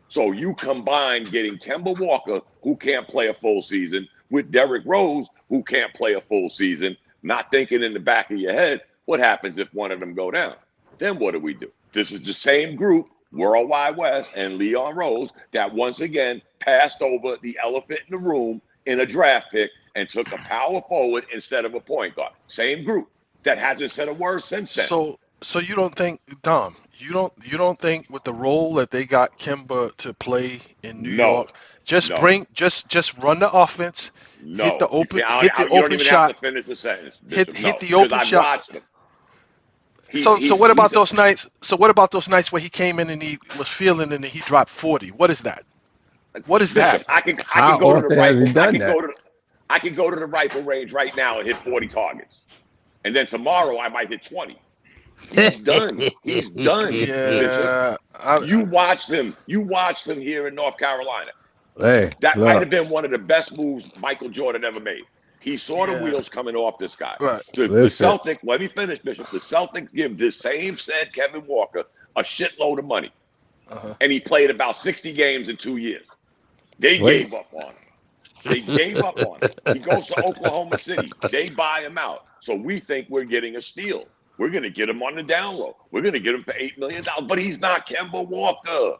So you combine getting Kemba Walker, who can't play a full season, with Derrick Rose, who can't play a full season, not thinking in the back of your head, what happens if one of them go down? Then what do? This is the same group, Worldwide West and Leon Rose, that once again passed over the elephant in the room in a draft pick and took a power forward instead of a point guard. Same group that hasn't said a word since then. So you don't think, Dom, you don't think with the role that they got Kemba to play in New York, just run the offense, hit the open you don't even shot. have to finish the sentence. Hit the open shot. Watched him. So what about those nights? So what about those nights where he came in and he was feeling and he dropped 40? What is that? What is that? I can go to the rifle. I can go to the rifle range right now and hit 40 targets, and then tomorrow I might hit 20. He's done. He's done. Yeah. You watched him. Here in North Carolina. That might have been one of the best moves Michael Jordan ever made. He saw the wheels coming off this guy. Right. The Celtics, let me finish, Bishop. The Celtics give this same said Kevin Walker a shitload of money. And he played about 60 games in 2 years. They gave up on him. He goes to Oklahoma City. They buy him out. So we think we're getting a steal. We're going to get him on the down low. We're going to get him for $8 million. But he's not Kemba Walker.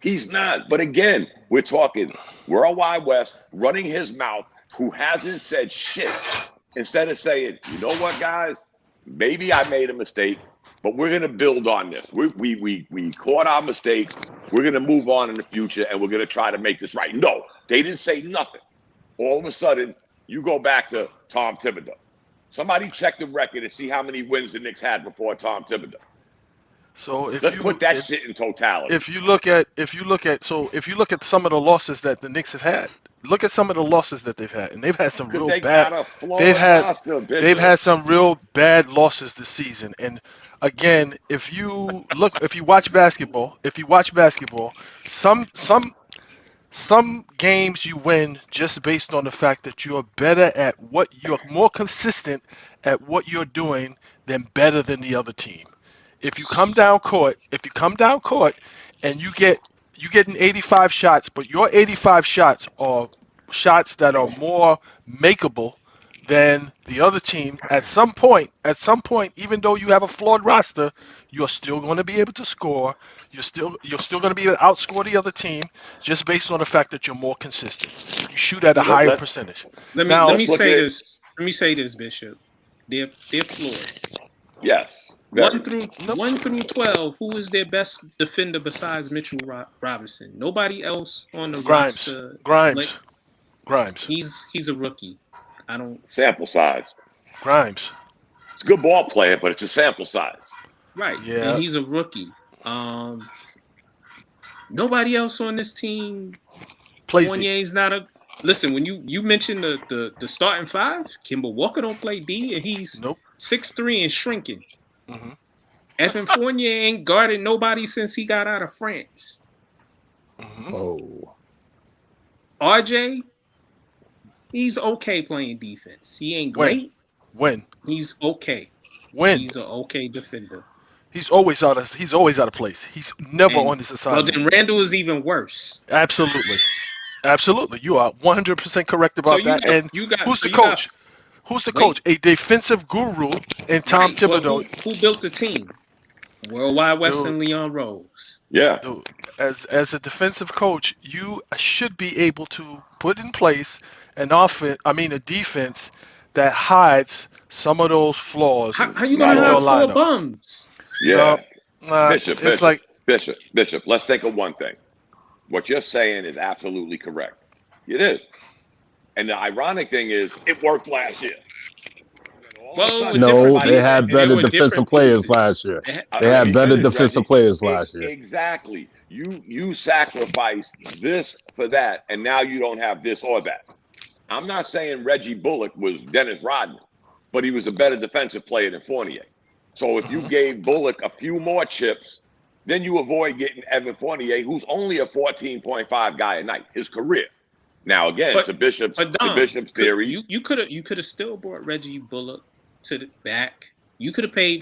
He's not. But again, we're talking Worldwide West running his mouth, who hasn't said shit. Instead of saying, you know what, guys, maybe I made a mistake, but we're going to build on this. We caught our mistakes. We're going to move on in the future, and we're going to try to make this right. No, they didn't say nothing. All of a sudden, you go back to Tom Thibodeau. Somebody check the record and see how many wins the Knicks had before Tom Thibodeau. So let's put that shit in totality. If you look at some of the losses that the Knicks have had, look at some of the losses that they've had, and they've had some real bad. They've had some real bad losses this season. And again, if you watch basketball, some games you win just based on the fact that you're more consistent at what you're doing than better than the other team. If you come down court and you get 85 shots, but your 85 shots are shots that are more makeable than the other team, at some point, even though you have a flawed roster, you're still going to be able to score. You're still going to be able to outscore the other team just based on the fact that you're more consistent. You shoot at a higher percentage. Let me say this, Bishop. They're flawed. Yes. 1 through 12, who is their best defender besides Mitchell Robinson? Nobody else on the roster. Grimes. He's a rookie. I don't sample size. Grimes. It's a good ball player, but it's a sample size. Right. Yeah. And he's a rookie. Nobody else on this team. Fournier's not a. Listen, when you mentioned the starting five, Kemba Walker don't play D, and he's 6'3" and shrinking. Mm-hmm. Evan Fournier ain't guarded nobody since he got out of France. Mm-hmm. Oh. RJ, he's okay playing defense. He ain't great. When? He's okay. When? He's an okay defender. He's always out of place. He's never on his assignment. Well, then Randall is even worse. Absolutely. You are 100% correct about that. Who's the coach? Who's the coach? A defensive guru in Tom Thibodeau. Well, who built the team? Wide Wes and Leon Rose. Yeah. Dude, as a defensive coach, you should be able to put in place a defense that hides some of those flaws. How you gonna have 4 bums? Yeah. Bishop, let's think of one thing. What you're saying is absolutely correct. It is. And the ironic thing is, it worked last year. Well, no, they had better defensive players last year. They had better defensive players last year. Exactly. You sacrificed this for that, and now you don't have this or that. I'm not saying Reggie Bullock was Dennis Rodman, but he was a better defensive player than Fournier. So if you gave Bullock a few more chips, then you avoid getting Evan Fournier, who's only a 14.5 guy a night, his career. Now again, to Bishop's theory, you could have still brought Reggie Bullock to the back. You could pay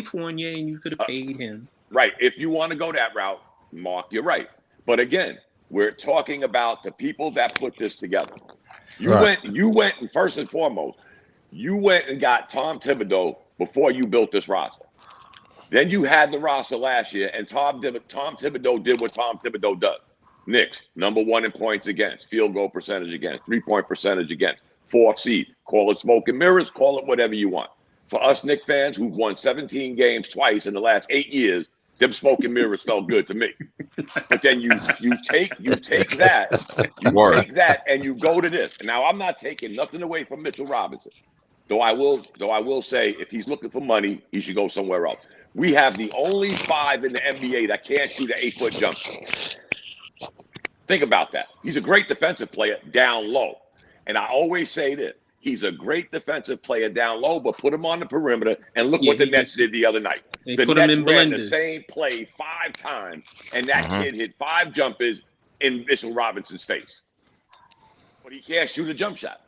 Fournier and you could have paid him. Right. If you want to go that route, Mark, you're right. But again, we're talking about the people that put this together. You went and first and foremost, you went and got Tom Thibodeau before you built this roster. Then you had the roster last year, and Tom Thibodeau did what Tom Thibodeau does. Knicks, #1 in points against, field goal percentage against, 3-point percentage against, 4th seed. Call it smoke and mirrors, call it whatever you want. For us Knicks fans who've won 17 games twice in the last 8 years, them smoke and mirrors felt good to me. But then you take that and you go to this. Now I'm not taking nothing away from Mitchell Robinson. Though I will say if he's looking for money, he should go somewhere else. We have the only 5 in the NBA that can't shoot an 8-foot jump shot. Think about that. He's a great defensive player down low. And I always say this. He's a great defensive player down low, but put him on the perimeter and look what the Nets did the other night. The Nets ran the same play 5 times, and that kid hit 5 jumpers in Mitchell Robinson's face. But he can't shoot a jump shot.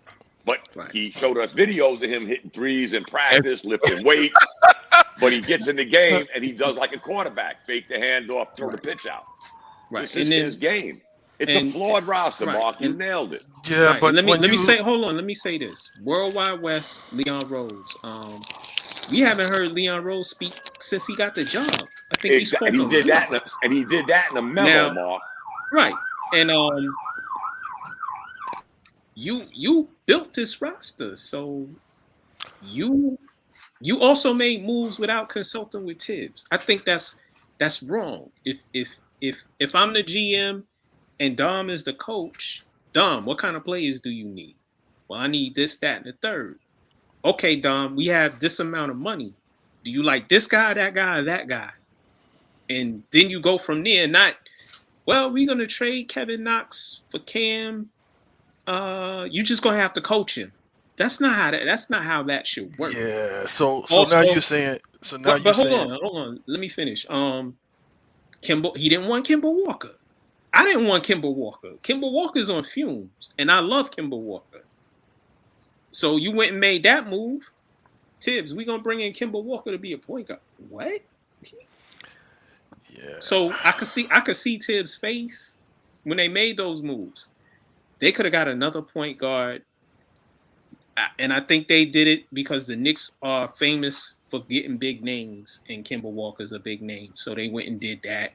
But he showed us videos of him hitting threes in practice, lifting weights. But he gets in the game and he does like a quarterback, fake the handoff, throw the pitch out. This is his game. It's a flawed roster, Mark. You nailed it. Yeah, but let me say this. Wide Wes, Leon Rose. We haven't heard Leon Rose speak since he got the job. I think he did that in a memo, Mark. Right. And you built this roster, so you also made moves without consulting with Thibbs. I think that's wrong. If I'm the GM and Dom is the coach, Dom, what kind of players do you need? Well, I need this, that, and the third. Okay, Dom, we have this amount of money. Do you like this guy, that guy, or that guy? And then you go from there. Not, well, we're gonna trade Kevin Knox for Cam. You just gonna have to coach him. That's not how that should work. Yeah. So now you're saying. So now you're saying. Hold on. Let me finish. Kimba, he didn't want Kimba Walker. I didn't want Kimba Walker. Kimba Walker's on fumes, and I love Kimba Walker. So you went and made that move. Thibbs, we're gonna bring in Kimba Walker to be a point guard. What? Yeah. So I could see Thibbs' face when they made those moves. They could have got another point guard. And I think they did it because the Knicks are famous for getting big names, and Kimba Walker's a big name. So they went and did that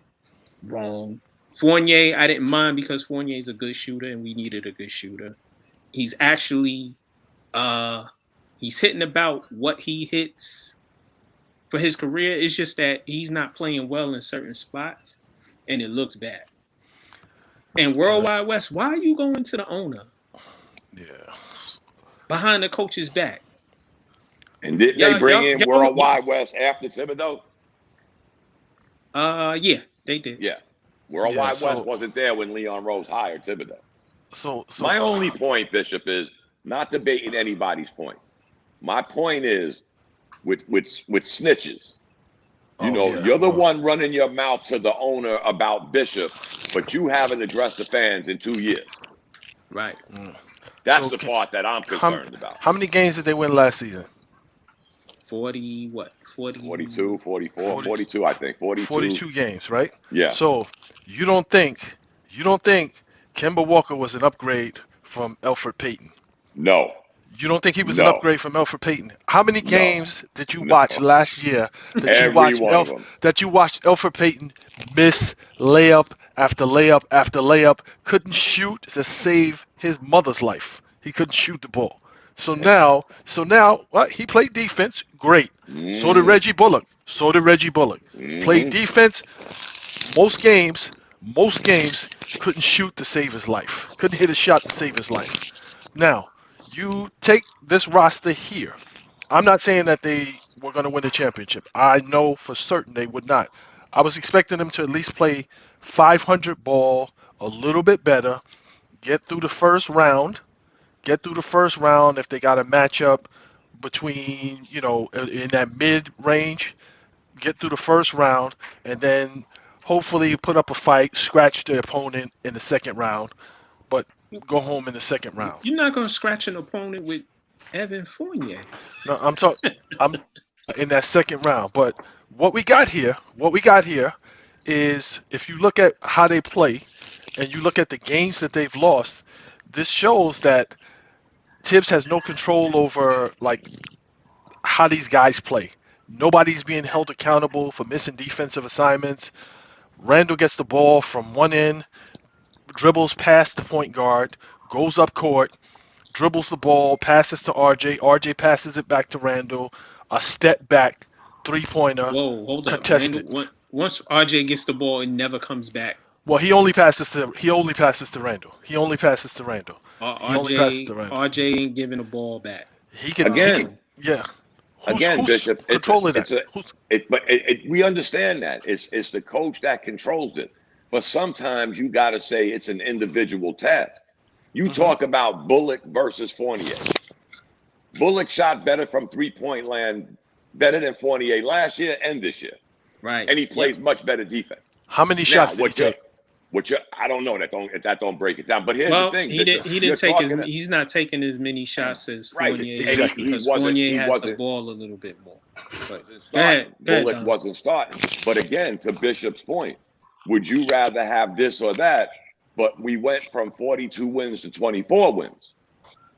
wrong. Fournier, I didn't mind because Fournier's a good shooter, and we needed a good shooter. He's actually he's hitting about what he hits for his career. It's just that he's not playing well in certain spots, and it looks bad. And Wide Wes, why are you going to the owner? Yeah. Behind the coach's back. And didn't they bring in Wide Wes after Thibodeau? Yeah, they did. Yeah. Wide Wes wasn't there when Leon Rose hired Thibodeau. So my only point, Bishop, is not debating anybody's point. My point is with snitches. You're the one running your mouth to the owner about Bishop, but you haven't addressed the fans in 2 years. Right. That's So the part that I'm concerned about. How many games did they win last season? 40, what? 40, 42, 44, 40 42, I think. 42 games, right? Yeah. So you don't think Kemba Walker was an upgrade from Elfrid Payton? No. You don't think he was an No. upgrade from Elfrid Payton? How many No. games did you No. watch last year that you Every watched one of them. Elfrid Payton miss layup after layup after layup, couldn't shoot to save his mother's life. He couldn't shoot the ball. So now, well, he played defense, great. So did Reggie Bullock. Played defense. Most games couldn't shoot to save his life. Couldn't hit a shot to save his life. Now, you take this roster here. I'm not saying that they were going to win the championship. I know for certain they would not. I was expecting them to at least play 500 ball, a little bit better, get through the first round. If they got a matchup between, in that mid-range, get through the first round, and then hopefully put up a fight, scratch the opponent in the second round, but go home in the second round. You're not going to scratch an opponent with Evan Fournier. No, I'm in that second round. But what we got here is, if you look at how they play and you look at the games that they've lost, this shows that Thibbs has no control over how these guys play. Nobody's being held accountable for missing defensive assignments. Randall gets the ball from one end, dribbles past the point guard, goes up court, dribbles the ball, passes to RJ. RJ passes it back to Randall. A step back, three-pointer. Whoa, hold up. Contested. Once RJ gets the ball, it never comes back. Well, he only passes to Randall. RJ ain't giving the ball back. He can yeah. Who's Bishop. controlling that? We understand that it's the coach that controls it, but sometimes you got to say it's an individual task. You talk about Bullock versus Fournier. Bullock shot better from 3-point land, better than Fournier last year and this year. Right. And he plays much better defense. How many shots did he take? I don't know. That don't break it down. But here's the thing. He didn't take he's not taking as many shots as Fournier. Exactly. Because Fournier has the ball a little bit more. But Bullock wasn't starting. But again, to Bishop's point, would you rather have this or that? But we went from 42 wins to 24 wins.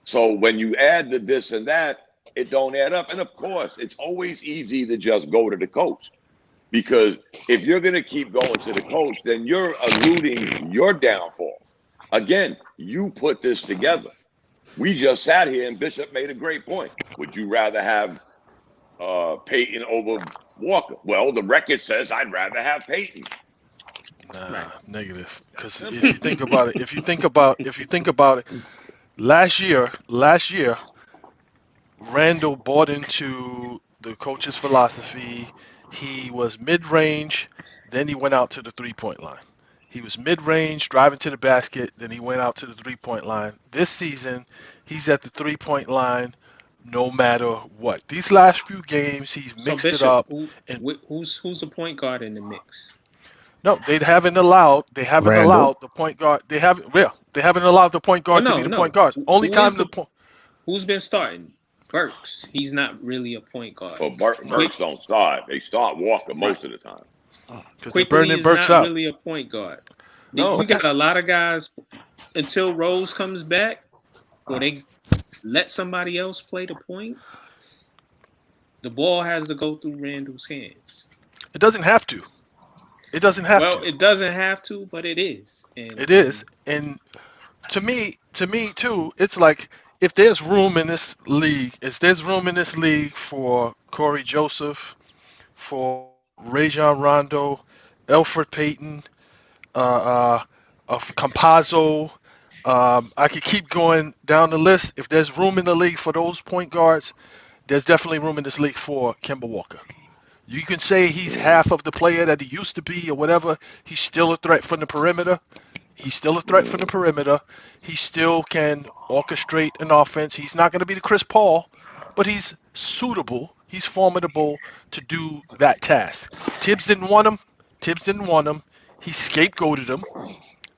So when you add the this and that, it don't add up. And of course, it's always easy to just go to the coach. Because if you're going to keep going to the coach, then you're eluding your downfall. Again, you put this together. We just sat here and Bishop made a great point. Would you rather have Payton over Walker? Well, the record says I'd rather have Payton. Nah, negative. Because if you think about it, last year, Randall bought into the coach's philosophy. He was mid-range, then he went out to the three-point line. He was mid-range, driving to the basket, then he went out to the three-point line. This season, he's at the three-point line no matter what. These last few games, he's mixed it up. Who's the point guard in the mix? No, they haven't allowed the point guard. They haven't allowed the point guard to be the point guard. Only time the point. Who's been starting? Burks. He's not really a point guard. Well, Burks don't start. They start Walker most of the time. Because they're burning Burks out. Really a point guard. No, we got a lot of guys until Rose comes back, or they let somebody else play the point. The ball has to go through Randall's hands. It doesn't have to. It doesn't have to. Well, it doesn't have to, but it is. It is. And to me too, it's like, if there's room in this league, for Corey Joseph, for Rajon Rondo, Elfrid Payton, Campazzo, I could keep going down the list. If there's room in the league for those point guards, there's definitely room in this league for Kemba Walker. You can say he's half of the player that he used to be or whatever. He's still a threat from the perimeter. He still can orchestrate an offense. He's not going to be the Chris Paul, but he's suitable. He's formidable to do that task. Thibbs didn't want him. He scapegoated him.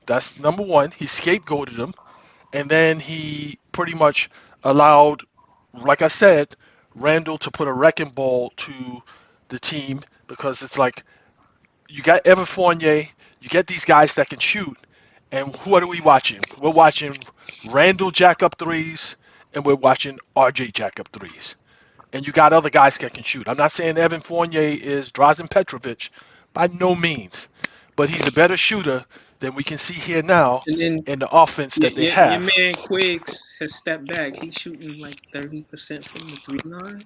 That's number one. He scapegoated him. And then he pretty much allowed, like I said, Randall to put a wrecking ball to the team, because it's like you got Evan Fournier, you get these guys that can shoot, and what are we watching? We're watching Randall jack up threes, and we're watching RJ jack up threes. And you got other guys that can shoot. I'm not saying Evan Fournier is Drazen Petrovic, by no means, but he's a better shooter than we can see here now And then in the offense that they have. Your man Quiggs has stepped back. He's shooting like 30% from the 3-line.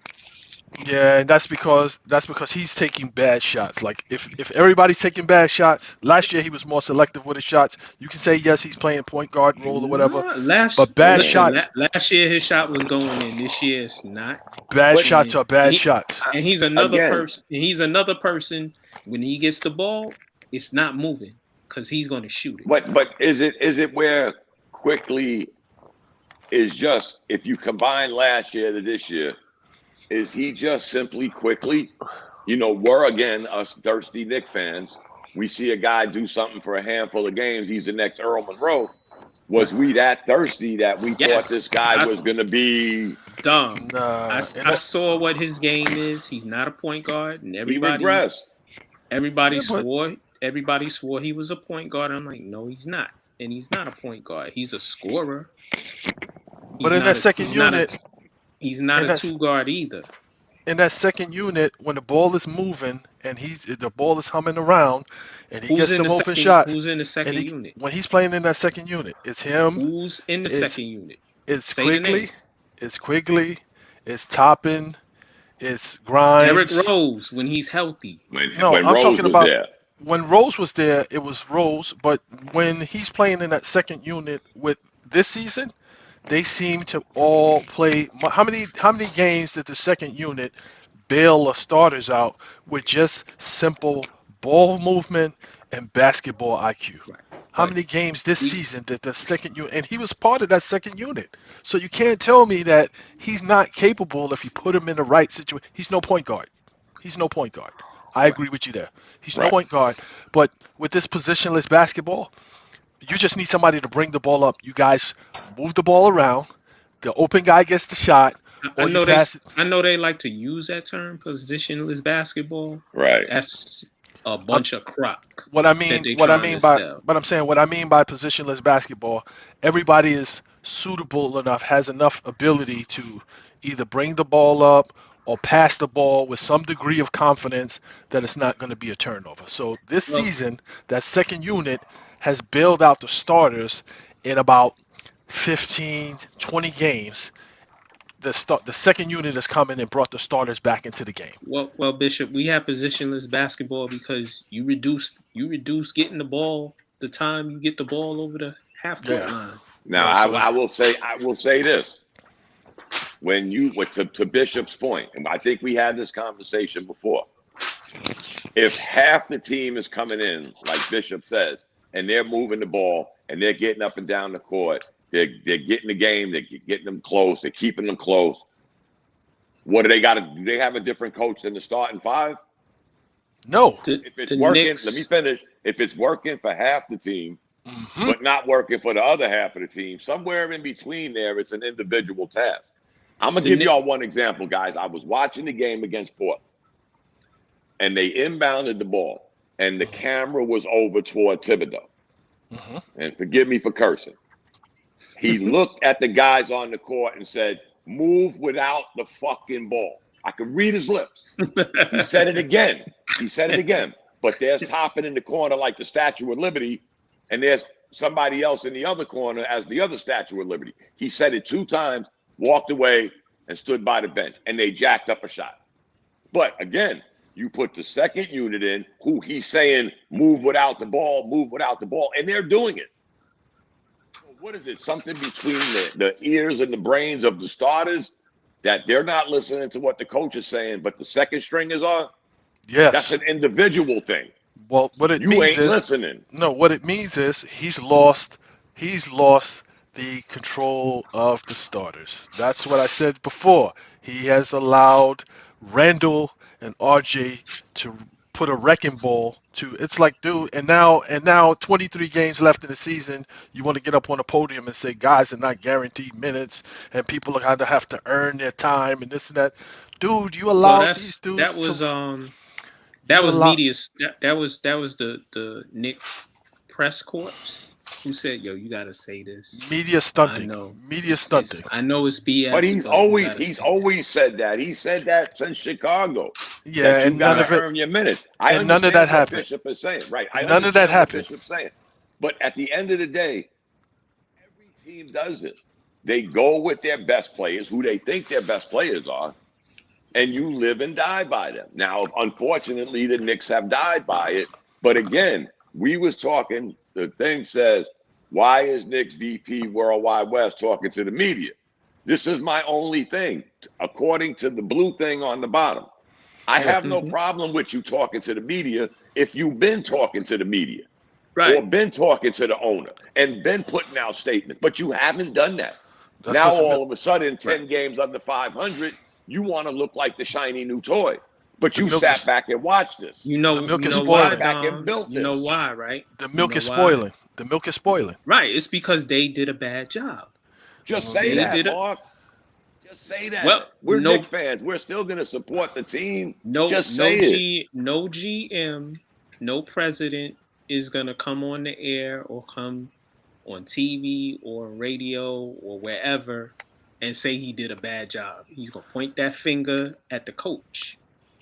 Yeah, and that's because he's taking bad shots. Like if everybody's taking bad shots, last year he was more selective with his shots. You can say yes, he's playing point guard role or whatever. But bad shots. Last year his shot was going in. This year it's not. Bad shots are bad shots. And he's another person. He's another person. When he gets the ball, it's not moving because he's going to shoot it. But is it where Quickly is just, if you combine last year to this year, is he just simply Quickly? You know, we're, again, us thirsty Knick fans. We see a guy do something for a handful of games. He's the next Earl Monroe. Was we that thirsty that we thought this guy was going to be dumb? I saw what his game is. He's not a point guard, and everybody swore he was a point guard. I'm like, no, he's not, and he's not a point guard. He's a scorer. But in that second unit, he's not a two guard either. In that second unit, when the ball is moving and the ball is humming around, and he gets them open shots. Who's in the second unit? When he's playing in that second unit, it's him. Who's in the second unit? It's Quigley. It's Toppin. It's Grimes. Derrick Rose when he's healthy. I'm talking about when Rose was there. It was Rose, but when he's playing in that second unit with this season, they seem to all play. How many games did the second unit bail the starters out with just simple ball movement and basketball IQ? Right. How many games this season did the second unit? And he was part of that second unit. So you can't tell me that he's not capable if you put him in the right situation. He's no point guard. I agree with you there. He's no point guard. But with this positionless basketball, you just need somebody to bring the ball up. You guys move the ball around. The open guy gets the shot. I know they like to use that term, positionless basketball. Right. That's a bunch of crock. What I mean by positionless basketball, everybody is suitable enough, has enough ability to either bring the ball up or pass the ball with some degree of confidence that it's not going to be a turnover. So this season, that second unit has bailed out the starters in about 15, 20 games. The second unit has come in and brought the starters back into the game. Well, Bishop, we have positionless basketball because you reduce getting the ball the time you get the ball over the half court line. Now, I will say this. When you went to Bishop's point, and I think we had this conversation before. If half the team is coming in, like Bishop says, and they're moving the ball and they're getting up and down the court, they're getting the game, they're getting them close, they're keeping them close. What do they got to do? They have a different coach than the starting five? No. If it's working, let me finish. If it's working for half the team, but not working for the other half of the team, somewhere in between there, it's an individual task. I'm going to give y'all one example, guys. I was watching the game against Portland, and they inbounded the ball, and the camera was over toward Thibodeau. And forgive me for cursing. He looked at the guys on the court and said, "Move without the fucking ball." I could read his lips. He said it again. But there's Toppin in the corner like the Statue of Liberty, and there's somebody else in the other corner as the other Statue of Liberty. He said it 2 times, walked away, and stood by the bench, and they jacked up a shot. But again, you put the second unit in, who he's saying, move without the ball, and they're doing it. What is it? Something between the ears and the brains of the starters that they're not listening to what the coach is saying, but the second stringers are? Yes. That's an individual thing. Well, what it means is listening. No, what it means is he's lost the control of the starters. That's what I said before. He has allowed Randall and RJ to put a wrecking ball to. It's like, dude, and now 23 games left in the season. You want to get up on a podium and say guys are not guaranteed minutes, and people are going to have to earn their time and this and that. Dude, you allowed these dudes. That was media. That was the Knicks press corps who said, "Yo, you gotta say this." Media stunting. I know. Media stunting. I know it's BS. But he's always said that. He said that since Chicago. Yeah, and none of it. Earn your minutes. And none of that happened. Bishop is saying, right? None of that happened. Bishop's saying, but at the end of the day, every team does it. They go with their best players, who they think their best players are, and you live and die by them. Now, unfortunately, the Knicks have died by it. But again, we was talking. The thing says, why is Knicks VP Worldwide West talking to the media? This is my only thing, according to the blue thing on the bottom. I have no problem with you talking to the media if you've been talking to the media, right, or been talking to the owner and been putting out statements, but you haven't done that. Now all of a sudden, 10 games under 500, you want to look like the shiny new toy. But you sat back and watched this. The milk is spoiling. You know why, right? The milk is spoiling. The milk is spoiling. Right. It's because they did a bad job. Just say that, Mark. Just say that. Well, we're Knicks fans. We're still going to support the team. Just say it. No GM, no president is going to come on the air or come on TV or radio or wherever and say he did a bad job. He's going to point that finger at the coach.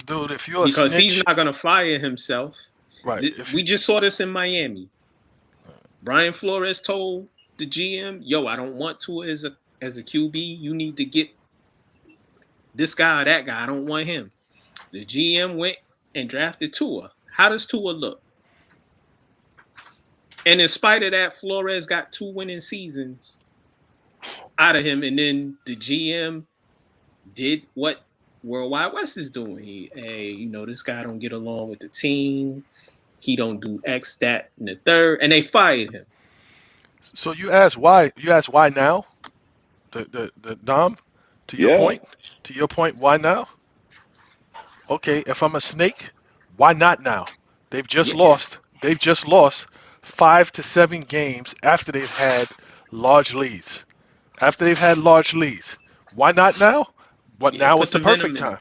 Dude, if you're because he's not going to fire himself. Right. We just saw this in Miami. Brian Flores told the GM, "Yo, I don't want Tua as a QB. You need to get this guy or that guy. I don't want him." The GM went and drafted Tua. How does Tua look? And in spite of that, Flores got 2 winning seasons out of him. And then the GM did what Worldwide West is doing. This guy don't get along with the team. He don't do X, that, and the third, and they fired him. So you ask why? You ask why now? The Dom, to your point, why now? Okay, if I'm a snake, why not now? They've just lost. They've just lost 5 to 7 games after they've had large leads. Why not now? Now is the perfect time.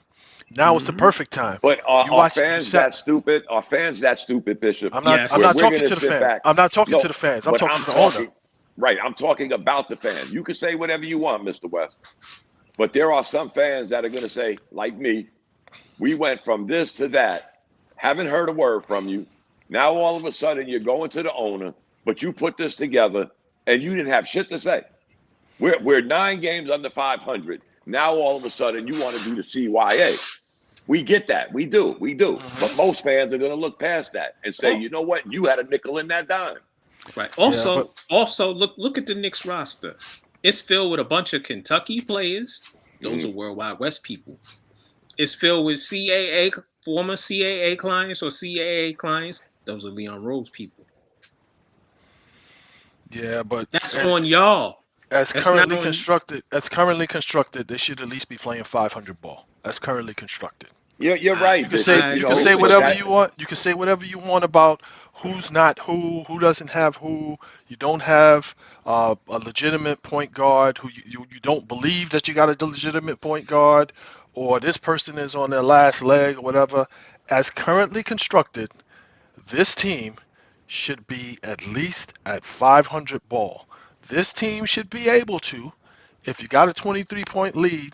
Now is the perfect time. But are fans that stupid? Are fans that stupid, Bishop? I'm not talking to the fans. I'm not talking to the fans. I'm talking to the owner. Right. I'm talking about the fans. You can say whatever you want, Mr. West. But there are some fans that are going to say, like me, we went from this to that, haven't heard a word from you. Now all of a sudden you're going to the owner, but you put this together and you didn't have shit to say. We're 9 games under 500. Now all of a sudden you want to do the CYA. We get that. We do. But most fans are going to look past that and say, you know what? You had a nickel in that dime. Right. Also, look at the Knicks roster. It's filled with a bunch of Kentucky players. Those are Worldwide West people. It's filled with former CAA clients or CAA clients. Those are Leon Rose people. Yeah, but that's on y'all. As currently constructed, they should at least be playing 500 ball. As currently constructed. Yeah, you're right. You can say whatever you want. You can say whatever you want about who's not who doesn't have who. You don't have a legitimate point guard who you don't believe that you got a legitimate point guard, or this person is on their last leg or whatever. As currently constructed, this team should be at least at 500 ball. This team should be able to, if you got a 23-point lead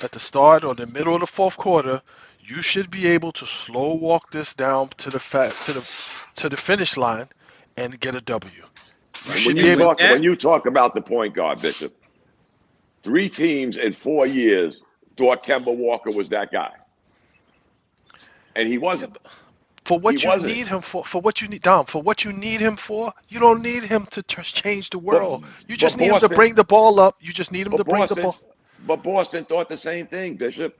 at the start or the middle of the fourth quarter, you should be able to slow walk this down to the finish line and get a W. When you talk about the point guard, Bishop, 3 teams in 4 years thought Kemba Walker was that guy, and he wasn't. For what you need him for what you need, Dom, for what you need him for, you don't need him to change the world. You just need him to bring the ball up. You just need him to bring the ball. But Boston thought the same thing, Bishop.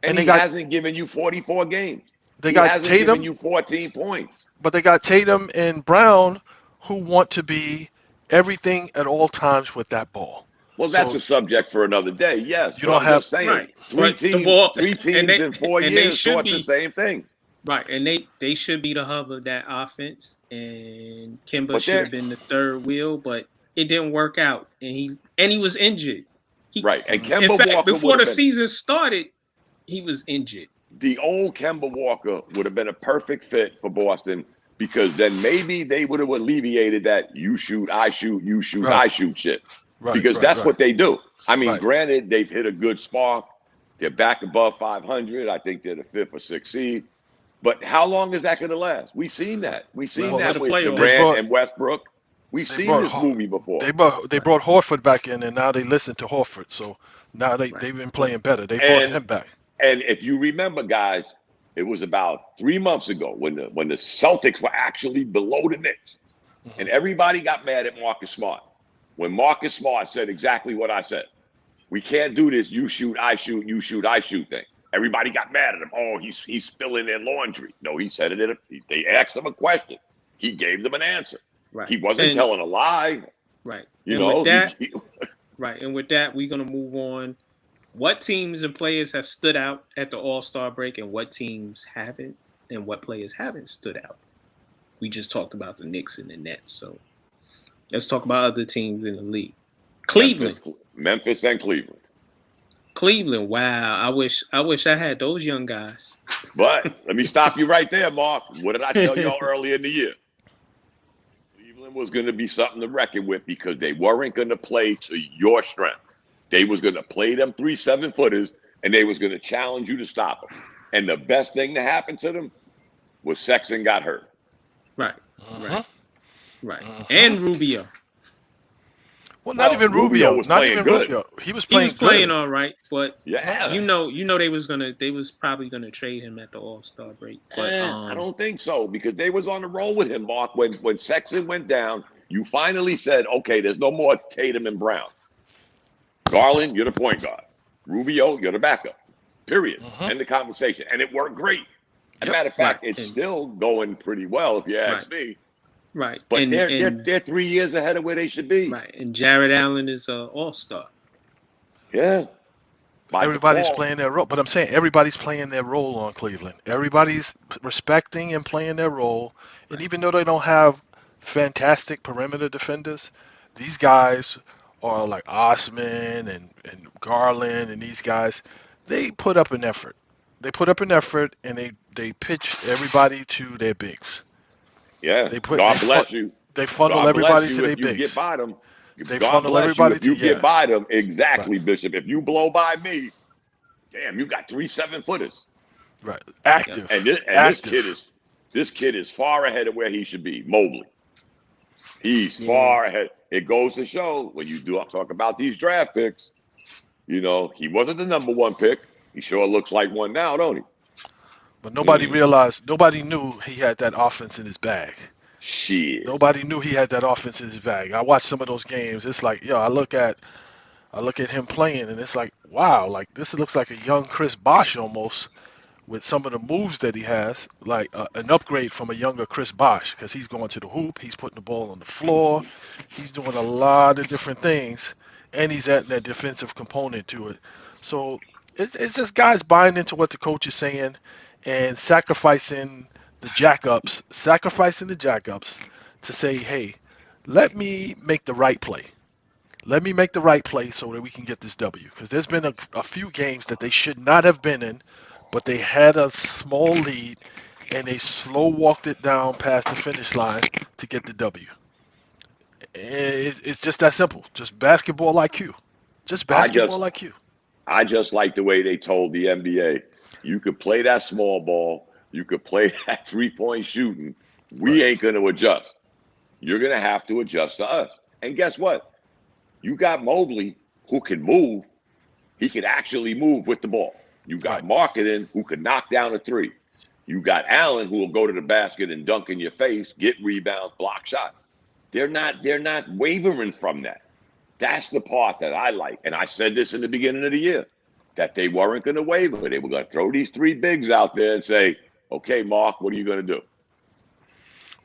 And he hasn't given you 44 games. He hasn't given you 14 points. But they got Tatum and Brown who want to be everything at all times with that ball. Well, that's a subject for another day, yes. You don't have saying, 3 teams in 4 years thought the same thing. Right, and they should be the hub of that offense, and Kimba But should have been the third wheel, but it didn't work out, and he was injured. Right, and In Kemba fact, Walker before would the have been season started, he was injured. the old Kemba Walker would have been a perfect fit for Boston because then maybe they would have alleviated that you shoot, I shoot, you shoot, I shoot shit. Right, because that's what they do. I mean, Right. granted, they've hit a good spark. They're back above 500. I think they're the 5th or 6th seed. But how long is that going to last? We've seen that. We've seen Well, that the with playoffs. Durant and Westbrook. We've they seen brought this movie before. They brought Horford back in, and now they listen to Horford. So now they've been playing better. They brought him back. And if you remember, guys, it was about 3 months ago when the Celtics were actually below the Knicks. Mhm. And everybody got mad at Marcus Smart. When Marcus Smart said exactly what I said. We can't do this you shoot, I shoot, you shoot, I shoot thing. Everybody got mad at him. Oh, he's spilling their laundry. No, he said it. They asked him a question. He gave them an answer. Right, He wasn't telling a lie. right. You And know, with that, he- right, and with that, we're gonna move on. What teams and players have stood out at the All-Star break, and what teams haven't, and what players haven't stood out? We just talked about the Knicks and the Nets, so let's talk about other teams in the league. Cleveland. Memphis and Cleveland. Cleveland, wow. I wish I had those young guys. But let me stop you right there, Mark. What did I tell y'all earlier in the year? Cleveland was going to be something to reckon with because they weren't going to play to your strength. They was going to play them 3 7-footers, and they was going to challenge you to stop them. And the best thing to happen to them was Sexton got hurt. Right, Uh-huh. right. Uh-huh. And Rubio. Well, not even Rubio. was Not playing even good. Rubio. He was He playing was playing good. all right, but Yeah. you know they was probably gonna trade him at the All-Star break. But I don't think so because they was on the roll with him, Mark. When Sexton went down, you finally said, okay, there's no more Tatum and Brown. Garland, you're the point guard. Rubio, you're the backup. Period. End the conversation. And it worked great. As a matter of fact, it's still going pretty well if you ask me. right. But and, they're 3 years ahead of where they should be. right. And Jared Allen is an All-Star. Yeah. By Everybody's default. playing their role. But I'm saying everybody's playing their role on Cleveland. Everybody's respecting and playing their role. And even though they don't have fantastic perimeter defenders, these guys are like Osman and Garland and these guys, they put up an effort. They put up an effort and they pitch everybody to their bigs. Yeah. They God bless you. They funnel God everybody bless to you their if you bigs. get by them. They God funnel bless everybody you if you to get by them. Exactly, Bishop. If you blow by me, damn, you got 3 7-footers. Right. Active. And this kid is far ahead of where he should be. Mobley. He's far ahead. It goes to show when you do talk about these draft picks, you know, he wasn't the number 1 pick. He sure looks like one now, don't he? But nobody realized, nobody knew he had that offense in his bag. Shit. Nobody knew he had that offense in his bag. I watched some of those games. It's like, I look at him playing, and it's like, wow, like this looks like a young Chris Bosh almost with some of the moves that he has, like an upgrade from a younger Chris Bosh because he's going to the hoop, he's putting the ball on the floor, he's doing a lot of different things, and he's adding that defensive component to it. So it's just guys buying into what the coach is saying and sacrificing the jackups to say, hey, let me make the right play. Let me make the right play so that we can get this W. Because there's been a few games that they should not have been in, but they had a small lead and they slow walked it down past the finish line to get the W. It's just that simple. Just basketball IQ. Just basketball IQ. I just like the way they told the NBA, you could play that small ball, you could play that 3-point shooting. We ain't going to adjust. You're going to have to adjust to us. And guess what? You got Mobley who can move. He can actually move with the ball. You got Marketing who can knock down a 3. You got Allen who will go to the basket and dunk in your face, get rebounds, block shots. They're not wavering from that. That's the part that I like. And I said this in the beginning of the year, that they weren't going to waver. They were going to throw these 3 bigs out there and say, okay, Mark, what are you going to do?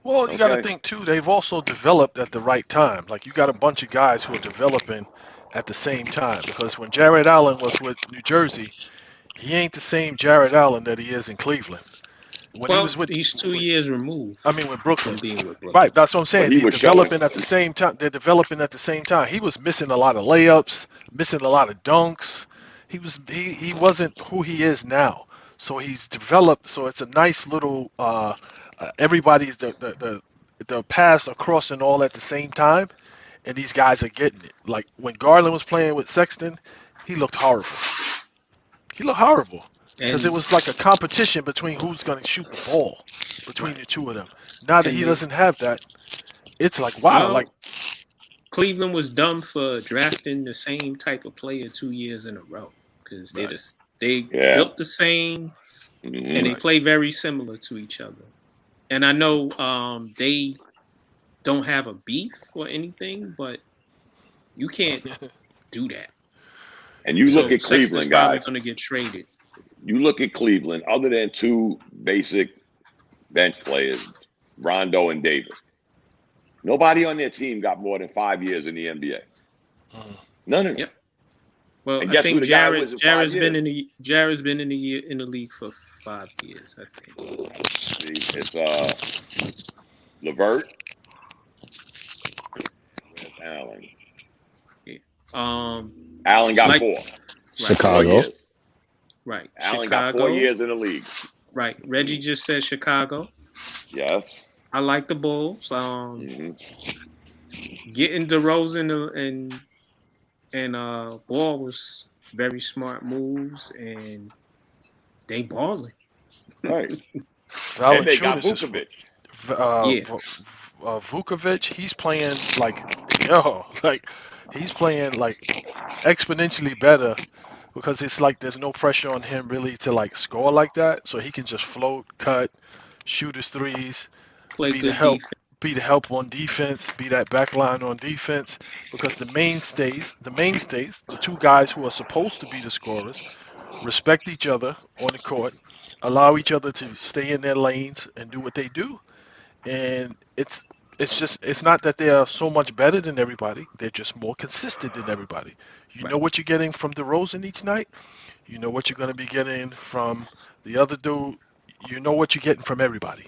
Well, you got to think, too, they've also developed at the right time. Like, you got a bunch of guys who are developing at the same time. Because when Jared Allen was with New Jersey, he ain't the same Jared Allen that he is in Cleveland. when he was with he's 2 years removed. I mean, with Brooklyn. From being with Brooklyn. Right, that's what I'm saying. But he They're was developing showing- at the same time. They're developing at the same time. He was missing a lot of layups, missing a lot of dunks. He wasn't who he is now. So he's developed. So it's a nice little. Everybody's the paths are crossing all at the same time, and these guys are getting it. Like when Garland was playing with Sexton, he looked horrible. Because it was like a competition between who's going to shoot the ball between the two of them. Now that he doesn't have that, it's like, wow. Well, like Cleveland was dumb for drafting the same type of player 2 years in a row because they built the same and they play very similar to each other. And I know they don't have a beef or anything, but you can't do that. And you look at Cleveland, guys. Going to get traded. You look at Cleveland, other than two basic bench players, Rondo and Davis, nobody on their team got more than 5 years in the NBA. None of them. Yep. Well, and I guess think who the guy was in 5 Jared's years? been in the league for 5 years, I think. See, it's LeVert. Where's Allen? Yeah. Allen got like- 4. Chicago. 4 years. Right. Allen Chicago. got 4 years in the league. Right. Reggie just said Chicago. Yes. I like the Bulls. Mhm. Getting DeRozan and Ball was very smart moves, and they balling. Right. And they got Valanciunas is- Vucevic. Vukovic, he's playing he's playing like exponentially better because it's like there's no pressure on him really to like score like that, so he can just float, cut, shoot his threes, Play be good the help, defense. be the help on defense, be that back line on defense. Because the mainstays, the two guys who are supposed to be the scorers, respect each other on the court, allow each other to stay in their lanes and do what they do. And it's not that they are so much better than everybody. They're just more consistent than everybody. You know what you're getting from DeRozan each night. You know what you're going to be getting from the other dude. You know what you're getting from everybody.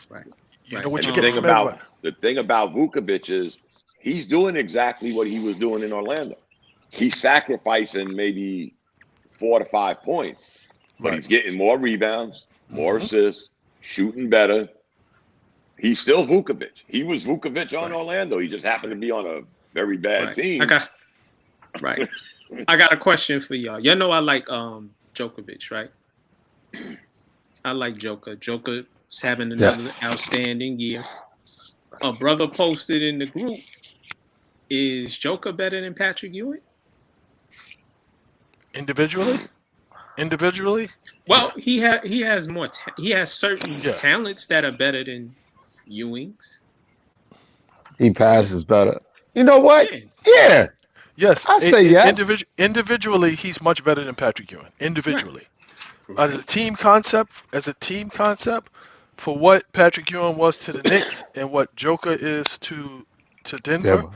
Right. You Right. know what And you're getting from everybody. the thing about Vukovic is he's doing exactly what he was doing in Orlando. He's sacrificing maybe 4 to 5 points, but Right. he's getting more rebounds, more assists, shooting better. He's still Vukovic. He was Vukovic on Orlando. He just happened to be on a very bad Right. team. I got a question for y'all. Y'all know I like Djokovic, right? I like Joker. Joker's having another outstanding year. A brother posted in the group, is Joker better than Patrick Ewing? Individually? Well, he has more. He has certain Yeah. talents that are better than Ewing's. He passes better. You know what? Yeah. Yeah. Yes. I say yes. Individually, he's much better than Patrick Ewing. Individually. As a team concept, for what Patrick Ewing was to the Knicks and what Joker is to Denver,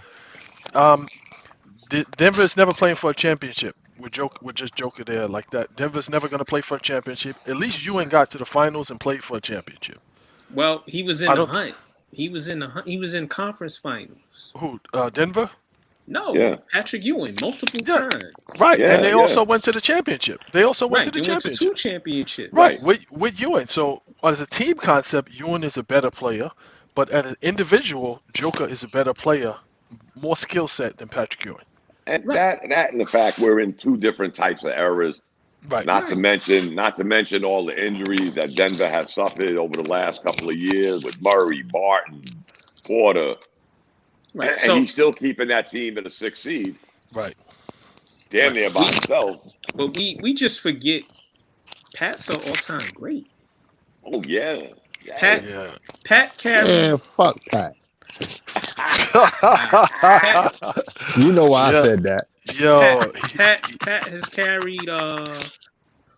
Denver's never playing for a championship with just Joker there like that. Denver's never going to play for a championship. At least Ewing got to the finals and played for a championship. Well, he was in the hunt. He was in the hunt. He was in conference finals. Who? Denver? No, Yeah. Patrick Ewing multiple times. Right, Yeah, and they yeah. also went to the championship. They also went to the They went to championship. 2 championships. Right, with Ewing. So as a team concept, Ewing is a better player, but as an individual, Joker is a better player, more skill set than Patrick Ewing. And that and the fact we're in 2 different types of eras. Right. Not to mention all the injuries that Denver has suffered over the last couple of years with Murray, Barton, Porter. Right. And So he's still keeping that team in a 6th seed. Right. Damn near by himself. but we just forget Pat's an all-time great. Oh, yeah. Pat Yeah. Pat carried. Man, fuck Pat. You know why Yeah. I said that. Yo, Pat has carried.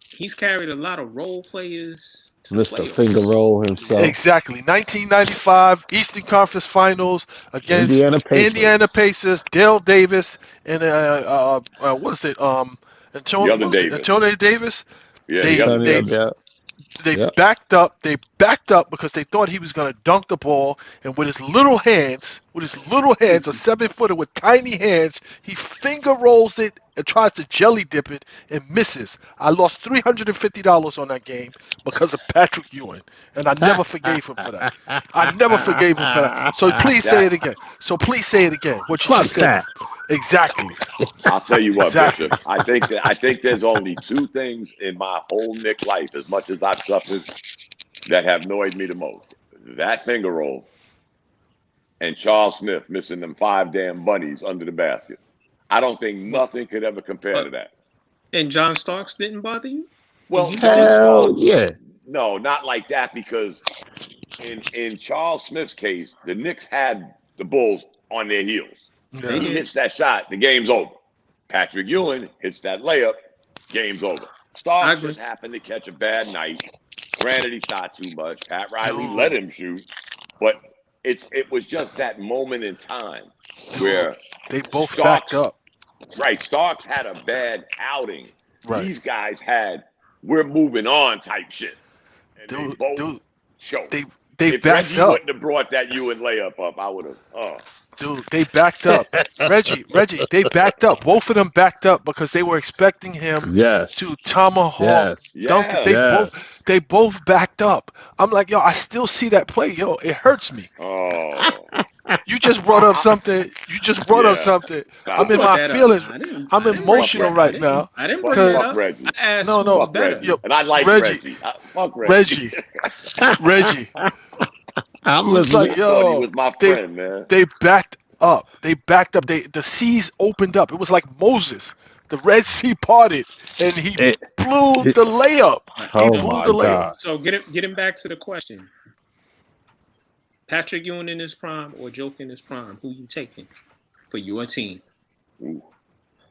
He's carried a lot of role players to the Mr. playoffs. Finger Roll himself. exactly. 1995 Eastern Conference Finals against Indiana Pacers. Dale Davis, and what is it? The other Davis. Antonio Davis. Yeah, They- the other they- Davis. Yeah. Yep. backed up. They backed up because they thought he was going to dunk the ball, and with his little hands, a 7-footer with tiny hands, he finger rolls it and tries to jelly dip it and misses. I lost $350 on that game because of Patrick Ewing, and I never forgave him for that. So please say it again. What you just said. Exactly. I'll tell you what, Exactly. Bishop. I think there's only two things in my whole Knick life, as much as I've suffered, that have annoyed me the most. That finger roll and Charles Smith missing them 5 damn bunnies under the basket. I don't think nothing could ever compare to that. And John Starks didn't bother you? Well, Hell yeah. no, not like that, because in Charles Smith's case, the Knicks had the Bulls on their heels. Yeah. He hits that shot, the game's over. Patrick Ewing hits that layup, game's over. Starks just happened to catch a bad night. Granted, he shot too much. Pat Riley let him shoot, but it was just that moment in time where They both Starks, backed up. Right, Starks had a bad outing. Right. These guys had "we're moving on" type shit, and they both showed. They If backed Reggie up. wouldn't have brought that Ewing layup up, I would have. Dude, they backed up. Reggie, they backed up. Both of them backed up because they were expecting him Yes. to tomahawk dunk it. They both backed up. I'm like, yo, I still see that play. Yo, it hurts me. Oh, You just brought up something. I'm in my feelings. I'm emotional right now. I didn't bring Because- it up. Reggie. I asked No, who was Fuck better. Reggie. And I like Reggie. Reggie. Fuck Reggie. Reggie. I'm It's listening. like, I thought he yo, was my friend, man. they backed up. The seas opened up. It was like Moses. The Red Sea parted, and he blew the layup. Oh blew my the layup. God. So get him back to the question. Patrick Ewing in his prime or Joker in his prime? Who you taking for your team? Ooh.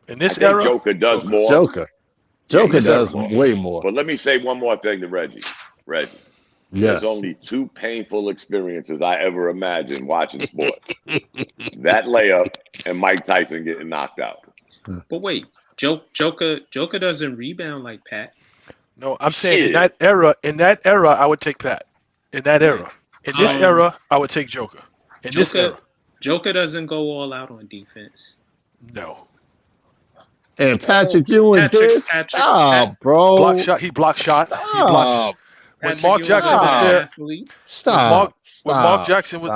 In I this think era, Joker does more. Joker does way more. But let me say one more thing to Reggie. Reggie. Yes. There's only 2 painful experiences I ever imagined watching sports. That layup and Mike Tyson getting knocked out. But wait, Joker doesn't rebound like Pat. no, I'm saying in Shit. that era, I would take Pat. In that era. In this era, I would take Joker. In this era, Joker doesn't go all out on defense. no. And Patrick Ewing did. Stop, bro. Block shot. He blocked shots. He blocked. Stop. When Patrick Mark Ewing Jackson is was an there, athlete. Stop. when Mark Jackson was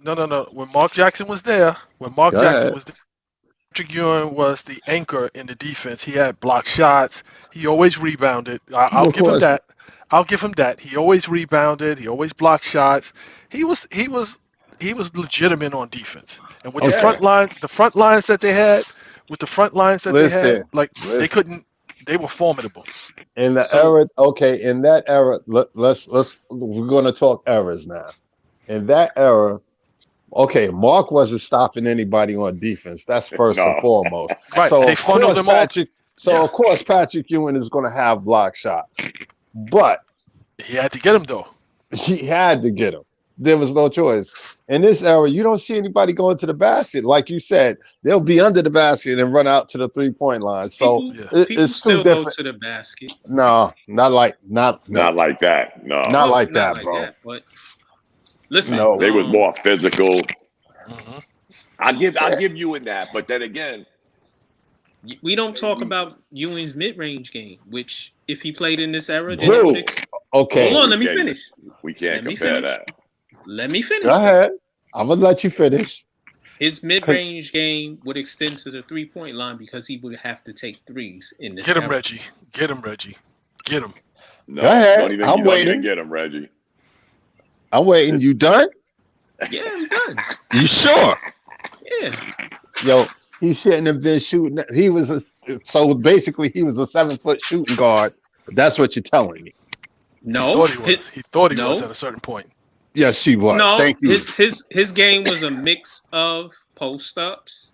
no. When Mark Jackson was there, Patrick Ewing was the anchor in the defense. He had blocked shots. He always rebounded. I'll give him that. He always rebounded. He always blocked shots. He was legitimate on defense. And with the front lines that they had, they couldn't. They were formidable. In the era, in that era, we're going to talk eras now. In that era, Mark wasn't stopping anybody on defense. That's first and foremost. Right. So They funneled them all. of course, Patrick Ewing is going to have block shots, but He had to get him though. he had to get him. There was no choice. In this era, you don't see anybody going to the basket. Like you said, they'll be under the basket and run out to the 3-point line. So People it's still too go different. to the basket. No, not like Not like that. No. Not like that, bro. But listen, No. They was more physical. Mm-hmm. I'll give you in that. But then again, we don't talk about Ewing's mid-range game, which if he played in this era, then Drew, it would okay. hold on, let me finish. we can't Let me compare finish. that. Let me finish. Go ahead. I'm gonna let you finish. His mid-range game would extend to the 3-point line because he would have to take threes in this. Get him, era. Reggie. Get him, Reggie. Get him. No, Go ahead. Don't even, I'm don't waiting. even get him, Reggie. I'm waiting. You done? Yeah, I'm done. You sure? Yeah. Yo, he shouldn't have been shooting. So basically he was a 7-foot shooting guard. That's what you're telling me. No. He thought he No. was at a certain point. Yes, she was. No, Thank you. his game was a mix of post ups.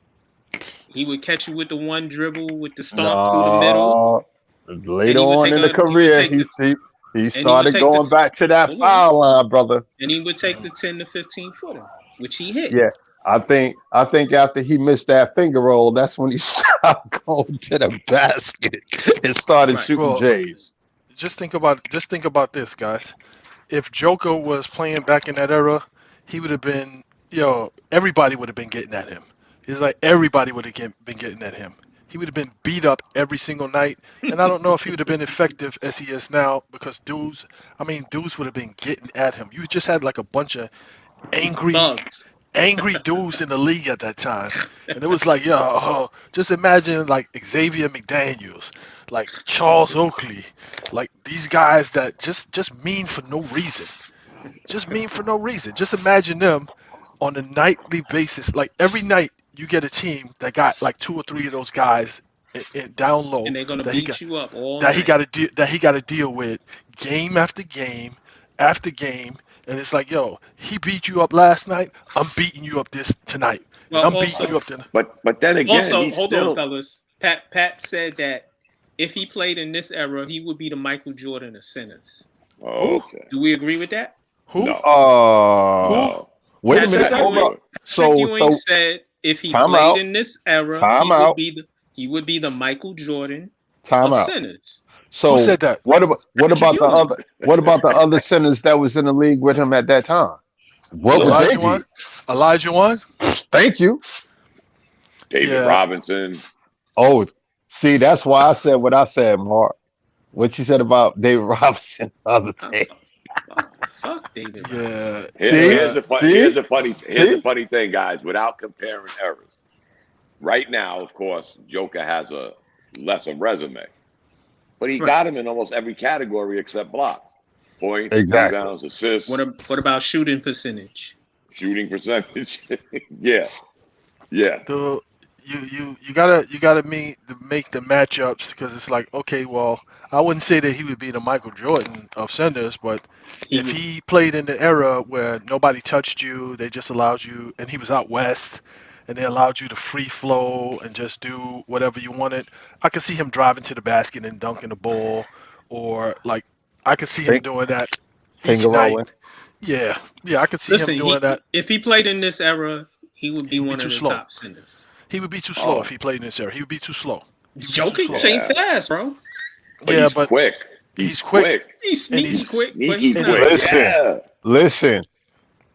He would catch you with the one dribble with the stomp through the middle. Later on in the career, he started going back to that foul line, brother. And he would take the 10 to 15 footer, which he hit. Yeah. I think after he missed that finger roll, that's when he stopped going to the basket and started shooting Jays. just think about this, guys. If Joker was playing back in that era, he would have been, everybody would have been getting at him. It's like everybody would have been getting at him. He would have been beat up every single night, and I don't know if he would have been effective as he is now because dudes would have been getting at him. You just had like a bunch of angry dudes in the league at that time, and it was like, just imagine like Xavier McDaniels, like Charles Oakley, like these guys that just mean for no reason, Just imagine them on a nightly basis. Like every night, you get a team that got like 2 or 3 of those guys in down low, and they're gonna beat you up all that night. he got to deal with game after game after game. And it's like, he beat you up last night. I'm beating you up tonight. Well, I'm also- beating you up tonight. But then again, Also, he's hold still on, fellas. Pat said that if he played in this era, he would be the Michael Jordan of centers. okay. Do we agree with that? Who? No. Oh, wait a Patrick minute. Hold Ewing. up. So Ewing said if he Time played out. in this era, Time he would out. he would be the Michael Jordan time of out. centers. So Who said that? what about Ewing. the other centers that was in the league with him at that time? What would they be? Elijah Wan? Thank you. David Yeah. Robinson. Oh, see, that's why I said what I said, Mark. What you said about David Robinson the other day. Fuck David. Robinson. Yeah. Here's the See? funny thing, guys. Without comparing errors, right now, of course, Joker has a lesser resume, but he got him in almost every category except block, point, Exactly. rebounds, assists, What about shooting percentage? shooting percentage. yeah. So you gotta make the matchups because it's like, okay, well, I wouldn't say that he would be the Michael Jordan of centers, but if he played in the era where nobody touched you, they just allowed you, and he was out west, and they allowed you to free flow and just do whatever you wanted, I could see him driving to the basket and dunking the ball, or like I could see him doing that each Finger night. rolling. Yeah, I could see him doing that. If he played in this era, he would be He'd be one of too the slow. top centers. He would be too slow if he played in this era. He would be too slow. Joker He'd be too ain't slow. fast, bro. But Yeah, he's but quick. he's quick. He's sneaky he's quick, but Sneaky he's quick. not. Listen. Yeah. Listen,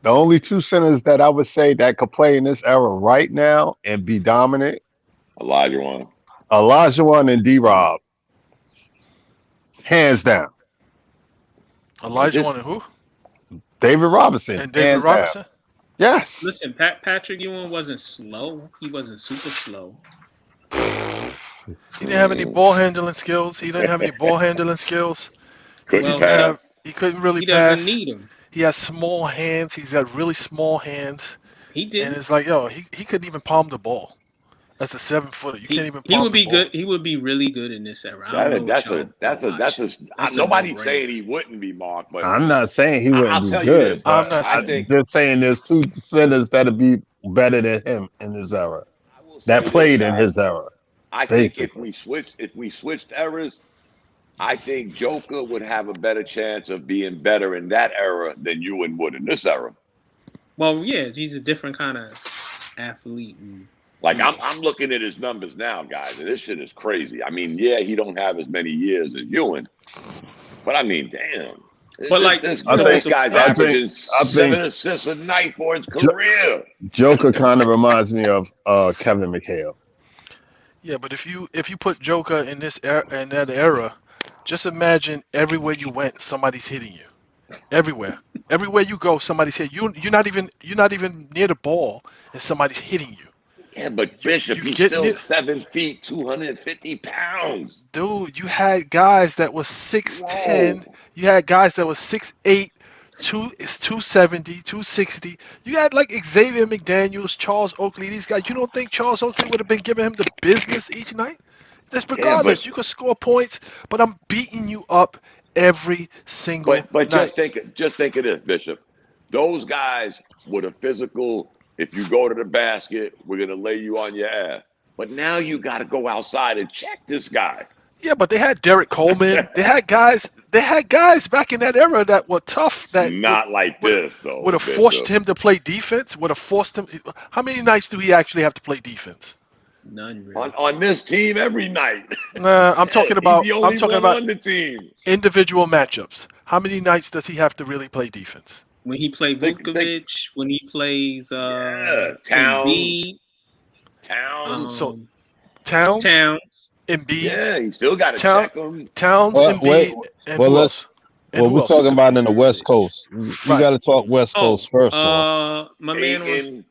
the only 2 centers that I would say that could play in this era right now and be dominant, Elijah Wan. Olajuwon and D-Rob. Hands down. Elijah Wan and who? David Robinson. And David hands Robinson? down. Yes. Listen, Patrick Ewing wasn't slow. He wasn't super slow. He didn't have any ball handling skills. He Couldn't Well, pass. He couldn't really He pass. doesn't need him. He has small hands. He's got really small hands. He And did. it's like, he couldn't even palm the ball. That's a 7-footer. You can't even palm He would be the ball. good. He would be really good in this era. I don't know That's what a y'all watch. That's a nobody's no-brainer. saying he wouldn't be, Mark, but I'm not saying he I'll wouldn't be tell you good. this, I'm but not I saying. think just saying there's 2 centers that'll be better than him in this era. I will say That this, played in guys. his era. I think basically. if we switched eras, I think Joker would have a better chance of being better in that era than Ewing would in this era. Well, yeah, he's a different kind of athlete. Like I'm looking at his numbers now, guys, and this shit is crazy. I mean, yeah, he don't have as many years as Ewing, but I mean, damn. But like, this I think- guy's I averaging think- 7 assists a night for his career. Joker kind of reminds me of Kevin McHale. Yeah, but if you put Joker in that era, just imagine everywhere you went, somebody's hitting you. Everywhere you go, somebody's hitting you. You're not even near the ball, and somebody's hitting you. Yeah, but Bishop, you he's get still it. 7 feet, 250 pounds. Dude, you had guys that was 6'10". You had guys that was 6'8", 270, 260. You had like Xavier McDaniels, Charles Oakley, these guys. You don't think Charles Oakley would have been giving him the business each night? That's regardless. but- You could score points, but I'm beating you up every single But night. just think of this, Bishop. Those guys with a physical, if you go to the basket, we're gonna lay you on your ass. But now you got to go outside and check this guy. Yeah, but they had Derek Coleman. They had guys back in that era that were tough. That Not like this, though. would have Bishop. forced him to play defense. Would have forced him. How many nights do he actually have to play defense? None really. On this team every night. Nah, I'm talking about. He's the only I'm talking one about on the team. individual matchups. How many nights does he have to really play defense? When he plays Vukovic, when he plays Towns. Embiid, So Towns, Embiid. Yeah, he still got to check him. Towns, Embiid, and well, who let's. else? And Well, who we're else? talking about in the West Coast. You Right. got to talk West Coast first. my man was Ayton.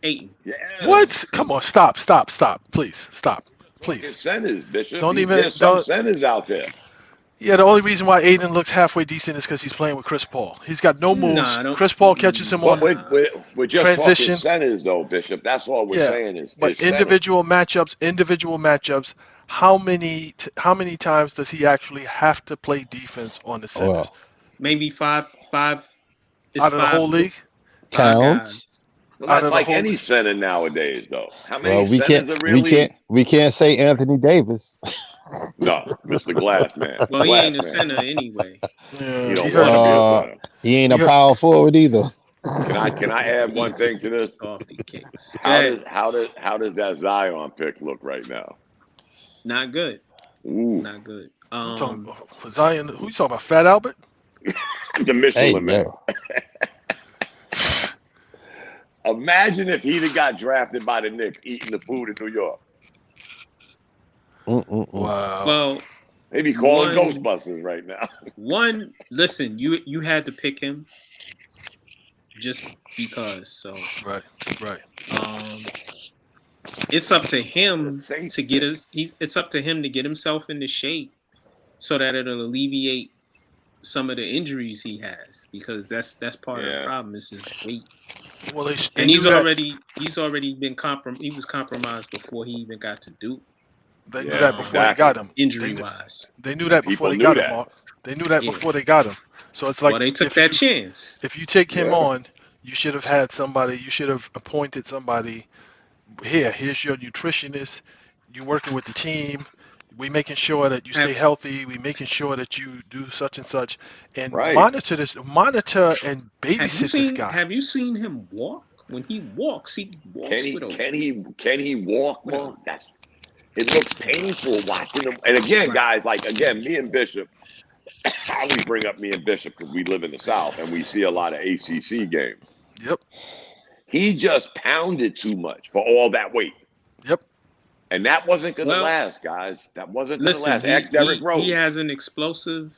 Ayton. Yeah. What? Come on, stop, please, stop, Get please. centers, Bishop. Don't even- There's some don't- centers out there. Yeah, the only reason why Aiden looks halfway decent is because he's playing with Chris Paul. He's got no moves. Nah, I don't- Chris Paul catches him But on. we're just transition. talking centers, though, Bishop. That's all we're Yeah, saying is But is centers. individual matchups. How many times does he actually have to play defense on the centers? Well, Maybe five. It's Out of the five- whole league? five Towns. guys. Well, out that's of the like whole- any center nowadays, though. How many Well, we centers can't. are really? We can't say Anthony Davis. No, Mr. Glassman. Well, he ain't a Glassman. center anyway. Yeah, You don't he want hurt to be himself. a center. He ain't a Yeah. power forward either. Can I add one thing to this? Softy kicks. How does that Zion pick look right now? Not good. Ooh, Not good. I'm talking about Zion. Who you talking about? Fat Albert? the Michelin Hey, man. yeah. Imagine if he'd have got drafted by the Knicks eating the food in New York. Wow. Well, Maybe calling One- Ghostbusters right now. listen, you had to pick him just because. So Right. it's up to him It's a safe to get pick. it's up to him to get himself into shape so that it'll alleviate some of the injuries he has, because that's part of the Yeah. problem is his weight. Well, they And knew he's that. already been he was compromised before he even got to Duke, They knew Yeah, that before exactly. they got him. injury wise. They knew that before People they knew got that. him. Mark. They knew that Yeah. before they got him. So it's like Well, they took if that you- chance. If you take him Yeah. on, you should have had somebody. You should have appointed somebody. Here's your nutritionist. You working with the team. We making sure that you stay healthy. We making sure that you do such and such, and Right. monitor and babysit this guy. Have you seen him walk? When he walks with a Can he walk more? It looks painful watching him. And again, Right. guys, me and Bishop, I always bring up me and Bishop because we live in the South and we see a lot of ACC games. Yep. He just pounded too much for all that weight. Yep. And that wasn't going to Well, last, guys. That wasn't going to Listen, last. Ask Derrick Rose. he has an explosive.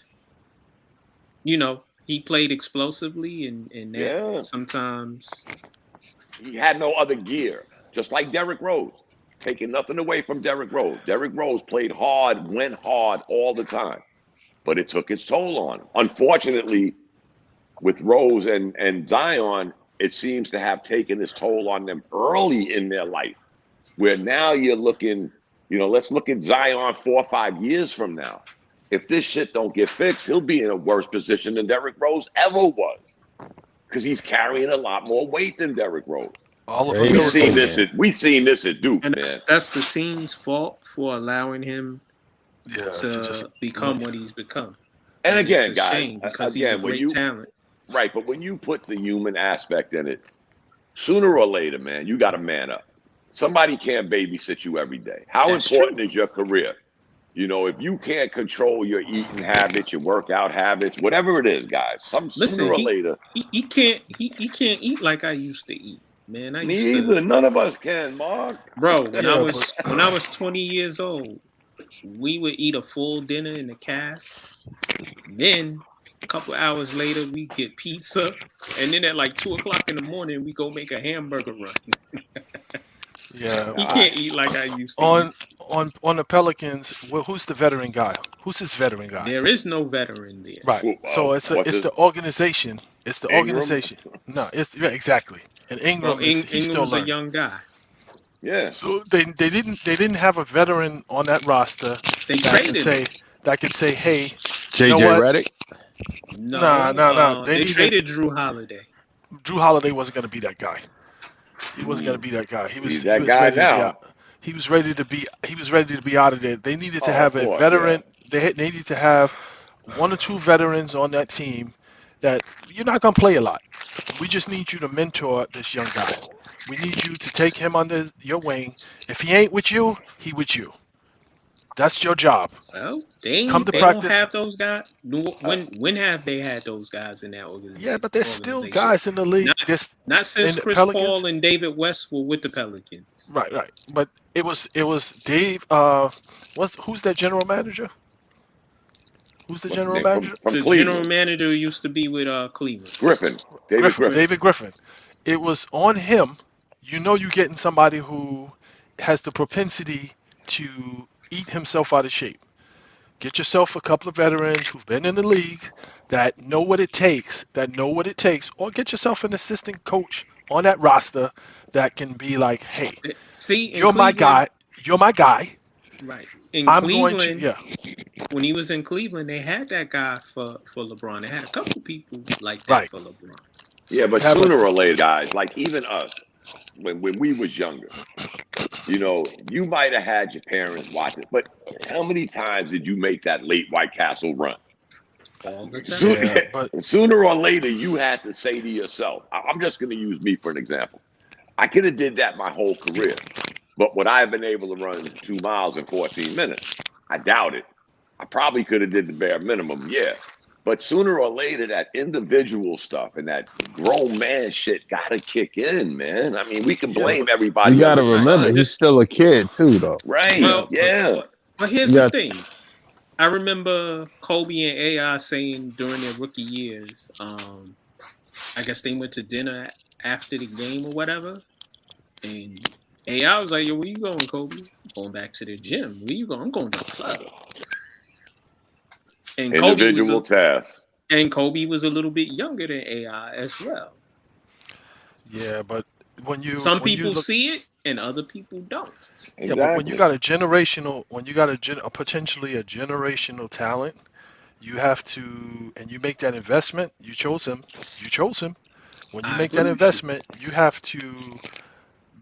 He played explosively, and that Yeah. sometimes. He had no other gear, just like Derrick Rose. Taking nothing away from Derrick Rose. Derrick Rose played hard, went hard all the time, but it took its toll on him. Unfortunately, with Rose and Zion, it seems to have taken its toll on them early in their life, where now you're looking, let's look at Zion 4 or 5 years from now. If this shit don't get fixed, he'll be in a worse position than Derrick Rose ever was, because he's carrying a lot more weight than Derrick Rose. All of Right. them. We've seen this at Duke, And man. that's the team's fault for allowing him Yeah. to just become what he's become. And it's again, a guys, shame because he's a when great you talent. right, but when you put the human aspect in it, sooner or later, man, you got to man up. Somebody can't babysit you every day. How That's important true. is your career? If you can't control your eating habits, your workout habits, whatever it is, guys, Listen, sooner or later. He can't eat like I used to eat, man. I Me used either. None of us can, Mark. Bro, when Yeah, I was 20 years old, we would eat a full dinner in the calf. Then a couple hours later, we get pizza, and then at like 2:00 in the morning, we go make a hamburger run. yeah. He can't eat like I used to. eat. On the Pelicans, who's the veteran guy? Who's his veteran guy? There is no veteran there. Right. Well, So it's the organization. It's the Ingram? organization. No, exactly. And Ingram Well, he's still Ingram's a learning. young guy. Yeah. So they didn't have a veteran on that roster They that can traded. say, hey, JJ know what? Redick. No, No. They They needed- traded Drew Holiday. Drew Holiday wasn't going to be that guy. He wasn't going to be that guy. He was He's that he was guy ready to be now. out. He was ready to be out of there. They needed to Oh, have of a course, veteran. They needed to have one or two veterans on that team that you're not gonna play a lot. We just need you to mentor this young guy. We need you to take him under your wing. If he ain't with you, he with you. That's your job. Well, they Come to they don't practice. have those guys. When have they had those guys in that organization? Yeah, but there's still guys in the league. Not since in Chris Pelicans. Paul and David West were with the Pelicans. Right. But it was Dave. Who's that general manager? Who's the general manager? From The Cleveland. general manager used to be with Cleveland. David Griffin. It was on him. You know, you're getting somebody who has the propensity to eat himself out of shape. Get yourself a couple of veterans who've been in the league that know what it takes, or get yourself an assistant coach on that roster that can be like, hey, see, you're my guy. Right. In I'm Cleveland, going to, when he was in Cleveland, they had that guy for LeBron. They had a couple people like that Right. for LeBron. Yeah, but sooner or later, guys, like even us, when we was younger, you know, you might have had your parents watch it, but how many times did you make that late White Castle run? All the time. Sooner or later, you had to say to yourself, I'm just going to use me for an example. I could have did that my whole career, but would I have been able to run 2 miles in 14 minutes? I doubt it. I probably could have did the bare minimum, yeah. But sooner or later, that individual stuff and that grown man shit got to kick in, man. I mean, we can blame everybody. You got to remember, he's still a kid too, though. Right, But here's the thing. I remember Kobe and AI saying during their rookie years, I guess they went to dinner after the game or whatever. And AI was like, yo, where you going, Kobe? I'm going back to the gym. Where you going? I'm going to the club. And individual task. And Kobe was a little bit younger than AI as well. Yeah, but some people see it and other people don't. Exactly. Yeah, but when you got potentially a generational talent, you have to, and you make that investment. You chose him. When you make that investment, you have to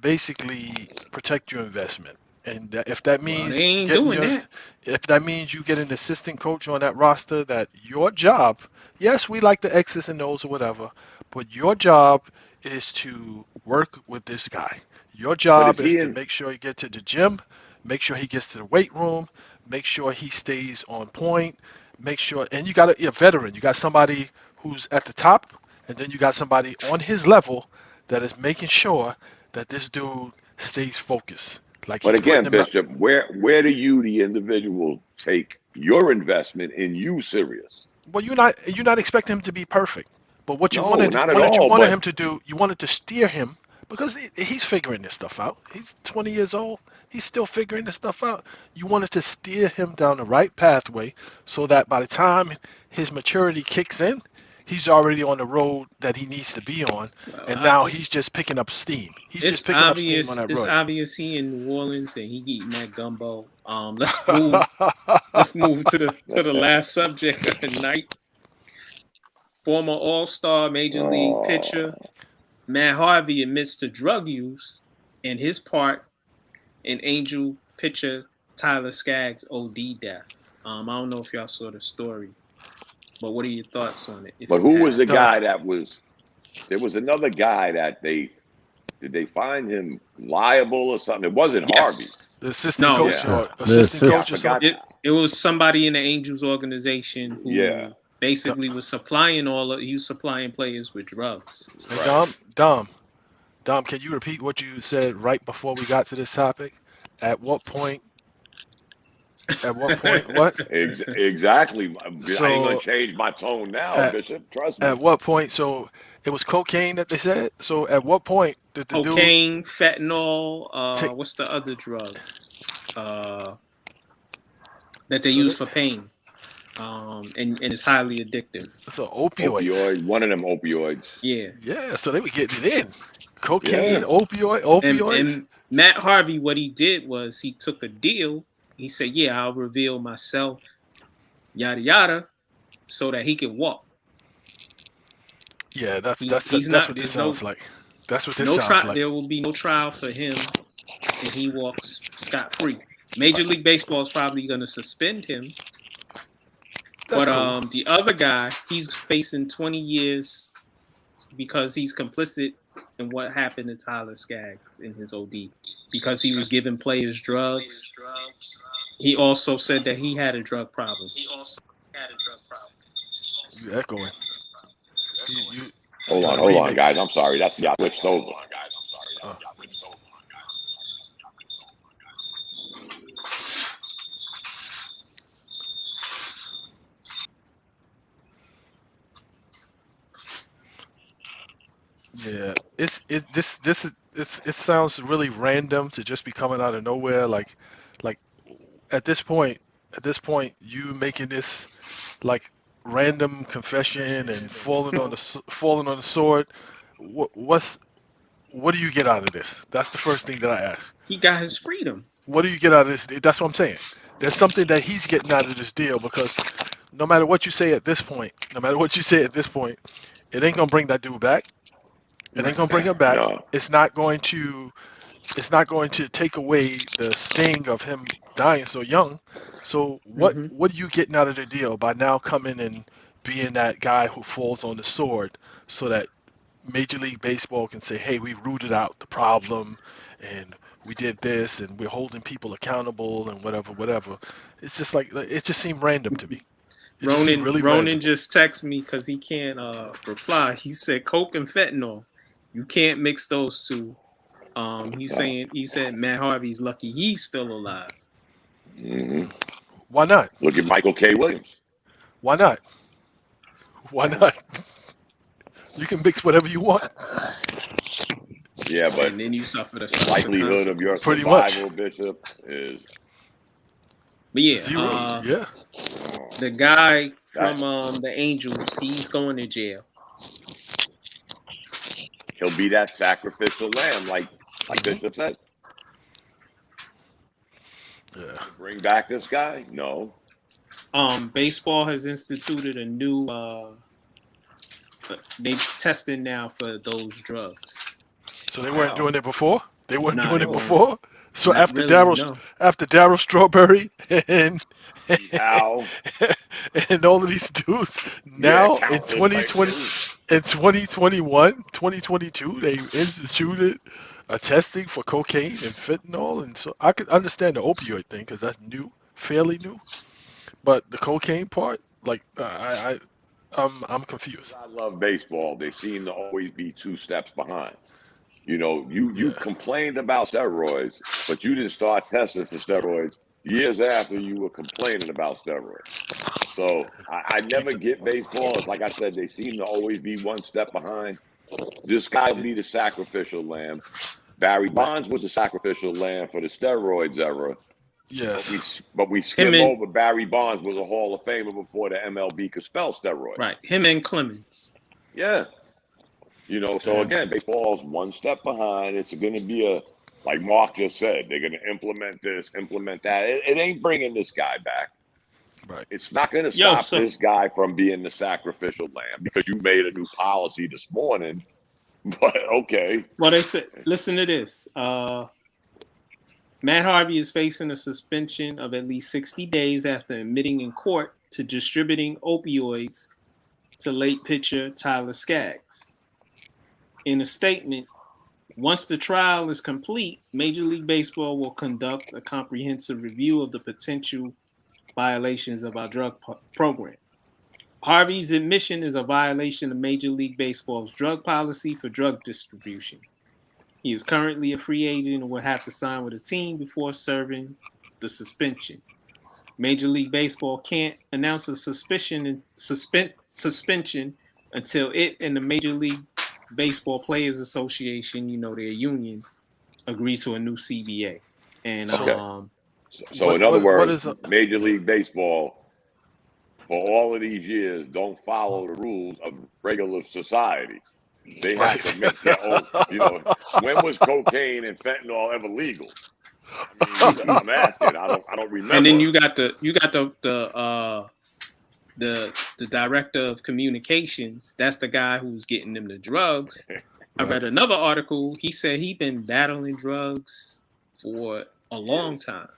basically protect your investment. And if that means if that means you get an assistant coach on that roster, that your job, yes, we like the X's and O's or whatever, but your job is to work with this guy. Your job is to make sure he gets to the gym, make sure he gets to the weight room, make sure he stays on point, make sure, and you got a veteran. You got somebody who's at the top, and then you got somebody on his level that is making sure that this dude stays focused. But again, Bishop, where do you, the individual, take your investment in you serious? Well, you're not expecting him to be perfect. But what you wanted him to do, you wanted to steer him, because he's figuring this stuff out. He's 20 years old. He's still figuring this stuff out. You wanted to steer him down the right pathway so that by the time his maturity kicks in, he's already on the road that he needs to be on, and now he's just picking up steam. He's just picking up steam on that road. It's obvious he in New Orleans and he eating that gumbo. Let's move to the last subject of the night. Former All-Star Major League pitcher Matt Harvey admits to drug use and his part in Angel pitcher Tyler Skaggs' OD death. I don't know if y'all saw the story. But what are your thoughts on it? But who was the guy that was? There was another guy that did they find him liable or something? It wasn't Harvey. The assistant coach. Assistant coach or something. It was somebody in the Angels organization who basically was supplying players with drugs. Hey, Dom, can you repeat what you said right before we got to this topic? At what point? What? Exactly. So, I ain't gonna change my tone now, Bishop. Trust me. At what point? So it was cocaine that they said. So at what point did the cocaine, fentanyl? What's the other drug? That they use for pain. And it's highly addictive. So opioids. One of them opioids. Yeah. Yeah. So they were getting it in. Cocaine, opioids. And Matt Harvey, what he did was he took a deal. He said, "Yeah, I'll reveal myself, yada yada, so that he can walk." Yeah, that's what this sounds like. That's what this sounds like. There will be no trial for him, and he walks scot-free. Major League Baseball is probably going to suspend him That's But cool. the other guy, he's facing 20 years because he's complicit in what happened to Tyler Skaggs in his OD because he was giving players drugs. He also said that he had a drug problem. You echoing. You, Hold you're on, in a hold on, remix. guys. I'm sorry. That's got switched over. Yeah, it sounds really random to just be coming out of nowhere. Like at this point, you making this like random confession and falling on the sword. What do you get out of this? That's the first thing that I ask. He got his freedom. What do you get out of this? That's what I'm saying. There's something that he's getting out of this deal because no matter what you say at this point, it ain't gonna bring that dude back. It ain't gonna bring him back. No. It's not going to take away the sting of him dying so young. So what are you getting out of the deal by now coming and being that guy who falls on the sword so that Major League Baseball can say, hey, we rooted out the problem and we did this and we're holding people accountable and whatever. It's just like, it just seemed random to me. It just seemed really Ronan random. just texted me because he can't reply. He said coke and fentanyl. You can't mix those two. He said Matt Harvey's lucky he's still alive. Mm-hmm. Why not? Look at Michael K. Williams. Why not? Why not? You can mix whatever you want. Yeah, but And then you suffer the likelihood of your Pretty much. survival, Bishop, is But yeah, Zero. Yeah. the guy from the Angels, he's going to jail. he'll be that sacrificial lamb, like Bishop said. Yeah. Bring back this guy? No. Baseball has instituted a new they testing now for those drugs. So they weren't doing it before? They weren't doing it weren't. before? So Not after really, Darryl Strawberry and How? and all of these dudes now in 2020 in 2021, 2022 they instituted a testing for cocaine and fentanyl, and so I could understand the opioid thing because that's new, fairly new. But the cocaine part, like I'm confused. I love baseball. They seem to always be 2 steps behind. You know, you complained about steroids, but you didn't start testing for steroids years after you were complaining about steroids. So I never get baseball. It's like I said, they seem to always be 1 step behind. This guy will be the sacrificial lamb. Barry Bonds was the sacrificial lamb for the steroids era. Yes. But we skim over Barry Bonds was a Hall of Famer before the MLB could spell steroids. Right. Him and Clemens. Yeah. You know, so again, baseball's 1 step behind. It's going to be like Mark just said, they're going to implement this, implement that. It ain't bringing this guy back. Right. It's not going to stop this guy from being the sacrificial lamb because you made a new policy this morning. But okay. Well, they said, listen to this. Matt Harvey is facing a suspension of at least 60 days after admitting in court to distributing opioids to late pitcher Tyler Skaggs. In a statement, once the trial is complete, Major League Baseball will conduct a comprehensive review of the potential violations of our drug program. Harvey's admission is a violation of Major League Baseball's drug policy for drug distribution. He is currently a free agent and will have to sign with a team before serving the suspension. Major League Baseball can't announce a suspension until it and the Major League Baseball Players Association, you know, their union, agree to a new CBA. And so in other words, Major League Baseball, for all of these years, don't follow the rules of regular society. They have to make their own. You know, when was cocaine and fentanyl ever legal? I mean, I'm asking. I don't remember. And then you got the director of communications. That's the guy who's getting them the drugs. I read another article. He said he'd been battling drugs for a long time.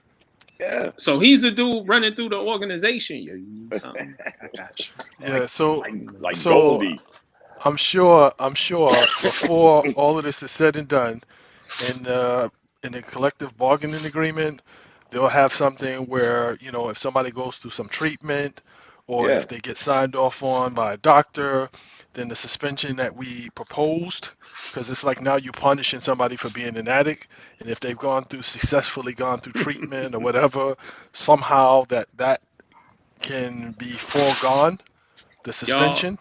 Yeah. So he's a dude running through the organization. Yo, you need something? I got you. Yeah. So Like Goldie. I'm sure before all of this is said and done, in the collective bargaining agreement, they'll have something where, you know, if somebody goes through some treatment or Yeah. if they get signed off on by a doctor, then the suspension that we proposed, because it's like now you're punishing somebody for being an addict, and if they've successfully gone through treatment or whatever, somehow that can be foregone, the suspension.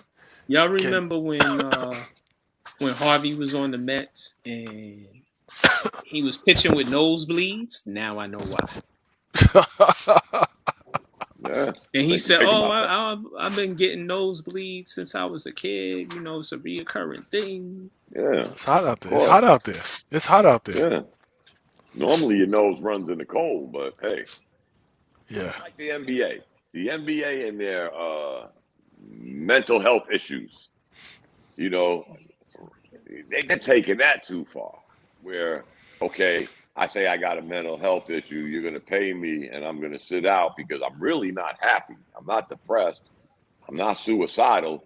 Y'all remember when Harvey was on the Mets and he was pitching with nosebleeds? Now I know why. Yeah. And he said, think "Oh, about I've been getting nosebleeds since I was a kid. You know, it's a reoccurring thing." Yeah. It's hot out there. Boy. It's hot out there. It's hot out there. Yeah. Normally your nose runs in the cold, but hey. Yeah. Like the NBA. The NBA and their mental health issues. You know, they're taking that too far. Where, okay, I say I got a mental health issue, you're going to pay me and I'm going to sit out because I'm really not happy. I'm not depressed. I'm not suicidal.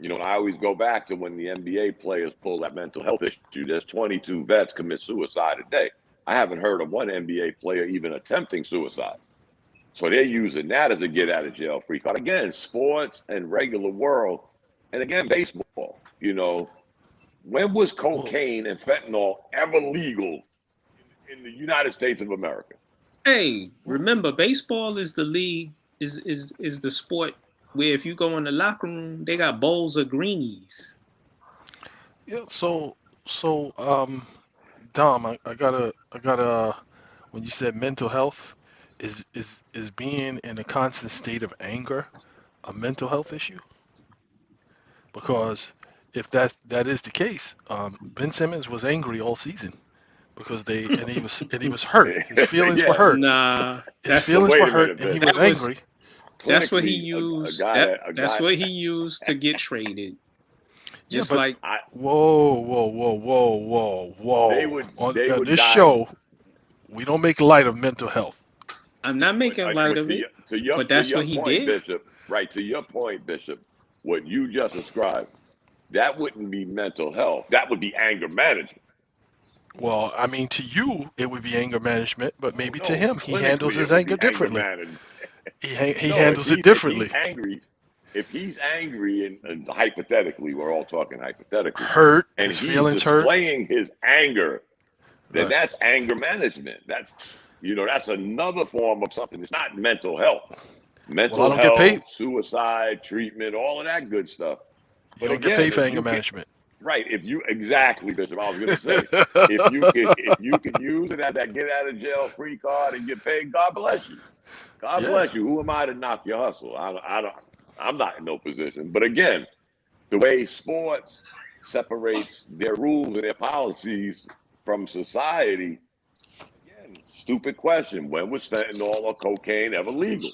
You know, I always go back to when the NBA players pull that mental health issue. There's 22 vets commit suicide a day. I haven't heard of one NBA player even attempting suicide. So they're using that as a get out of jail free card. Again, sports and regular world. And again, baseball, you know, when was cocaine and fentanyl ever legal in the United States of America? Hey, remember, baseball is the league, is the sport where if you go in the locker room, they got bowls of greenies. Yeah. So Dom, I gotta. When you said mental health, is being in a constant state of anger a mental health issue? Because if that is the case, Ben Simmons was angry all season because he was hurt. His feelings were hurt. Nah, His feelings wait were a hurt, minute, and he Ben. was angry. That's what he Clinically, used. a guy- That's what he used to get traded. Yeah, Just but like whoa. They would On die. this show, we don't make light of mental health. I'm not making light of it, but that's what he point, did. Bishop. Right, to your point, Bishop, what you just described, that wouldn't be mental health. That would be anger management. Well, I mean, to you, it would be anger management, but maybe to him, he clinically, handles his it would anger be differently. management. He No, handles if it differently. If he's angry, and hypothetically, we're all talking hypothetically, Hurt, and his he's feelings hurt. displaying his anger, then Right. that's anger management. That's that's another form of something. It's not mental health. Mental Well, I don't get health, paid. suicide, treatment, all of that good stuff. You But don't get again, paid for if anger you can- management. Right. Exactly, Bishop. I was going to say, if you can use it as that get out of jail free card and get paid, God bless you. God Yeah. bless you. Who am I to knock your hustle? I'm not in no position. But again, the way sports separates their rules and their policies from society, again, stupid question. When was fentanyl or cocaine ever legal?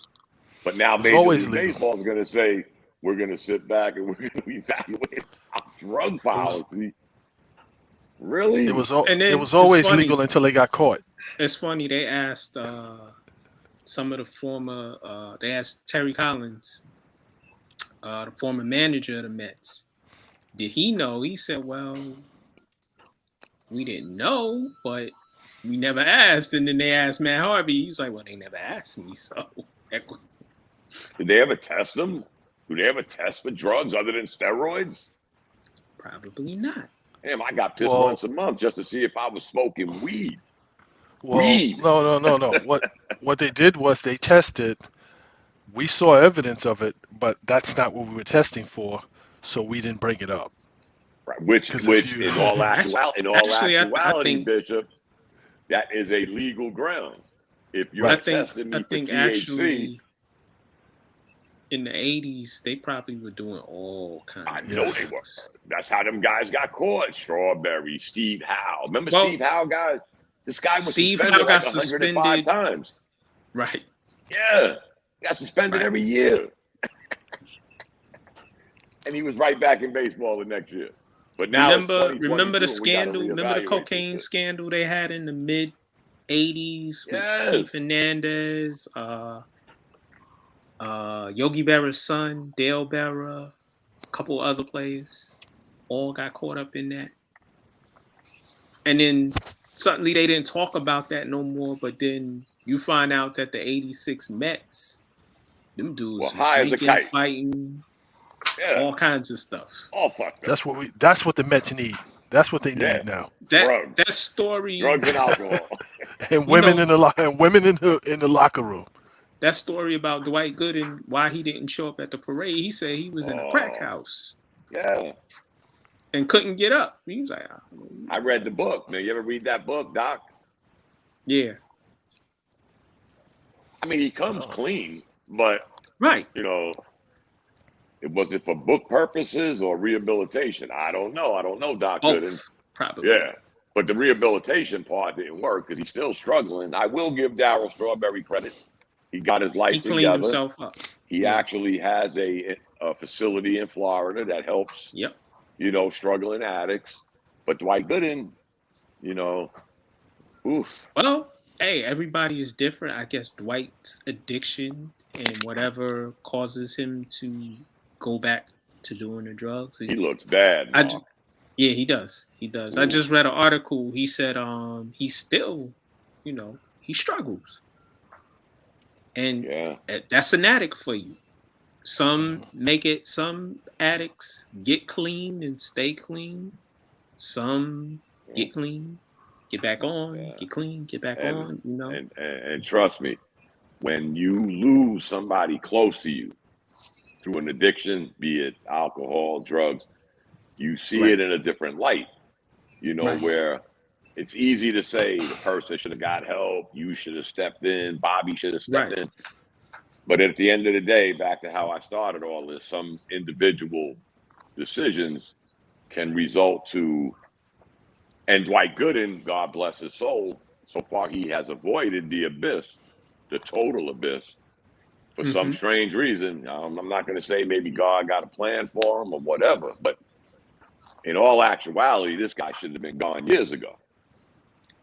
But now It's Major always League legal. Baseball is going to say, we're going to sit back and we're going to evaluate our drug policy. Really? It was And then it was it's always funny. legal until they got caught. It's funny. They asked some of the former. They asked Terry Collins, the former manager of the Mets, did he know? He said, "Well, we didn't know, but we never asked." And then they asked Matt Harvey. He was like, "Well, they never asked me, so." Did they ever test them? Do they ever test for drugs other than steroids? Probably not. Damn, I got pissed Well- once a month just to see if I was smoking weed. Well, Weed. no. What they did was they tested. We saw evidence of it, but that's not what we were testing for, so we didn't bring it up. Right. Which 'Cause if you- in all Actually, I actuality, think- Bishop, that is a legal ground. If you're I testing me think for THC, actually in the 80s, they probably were doing all kinds I of know Yes. they were. That's how them guys got caught. Strawberry, Steve Howe. Remember Well, Steve Howe, guys? This guy was Steve suspended Howe like got 105 suspended. times. Right. Yeah. Got suspended Right. every year. And he was right back in baseball the next year. But now Remember it's the 2022, and we gotta scandal? Remember the reevaluate cocaine this shit. scandal they had in the mid 80s with Yes. Keith Hernandez, Yogi Berra's son, Dale Berra, a couple other players, all got caught up in that. And then suddenly they didn't talk about that no more. But then you find out that the '86 Mets, them dudes, Well, was high as a drinking, kite. fighting, Yeah. all kinds of stuff. All fucked up. That's what the Mets need. That's what they Yeah. need now. Drugs. That story, Drugs and alcohol. And women in the locker room. that story about Dwight Gooden, why he didn't show up at the parade. He said he was in a crack house Yeah. and couldn't get up. He was like, I read the book, man. You ever read that book, Doc? yeah, I mean, he comes clean, but right. you know, was it for book purposes or rehabilitation? I don't know. I don't know, Doc Gooden. Probably. Yeah. But the rehabilitation part didn't work because he's still struggling. I will give Darryl Strawberry credit. He got his life He together. cleaned himself up. He actually has a facility in Florida that helps, Yep. you know, struggling addicts. But Dwight Gooden, you know, oof. Well, hey, everybody is different. I guess Dwight's addiction and whatever causes him to go back to doing the drugs. He looks bad, Mark. Yeah, he does. He does. I just read an article. He said he still, you know, he struggles. And that's an addict for you. Some make it, some addicts get clean and stay clean. Some get clean, get back on, get clean, get back on, you know. And trust me, when you lose somebody close to you through an addiction, be it alcohol, drugs, you see it in a different light, you know, where it's easy to say the person should have got help, you should have stepped in, Bobby should have stepped in. But at the end of the day, back to how I started all this, some individual decisions can result to, and Dwight Gooden, God bless his soul, so far he has avoided the abyss, the total abyss, for some strange reason. I'm not going to say maybe God got a plan for him or whatever, but in all actuality, this guy should have been gone years ago.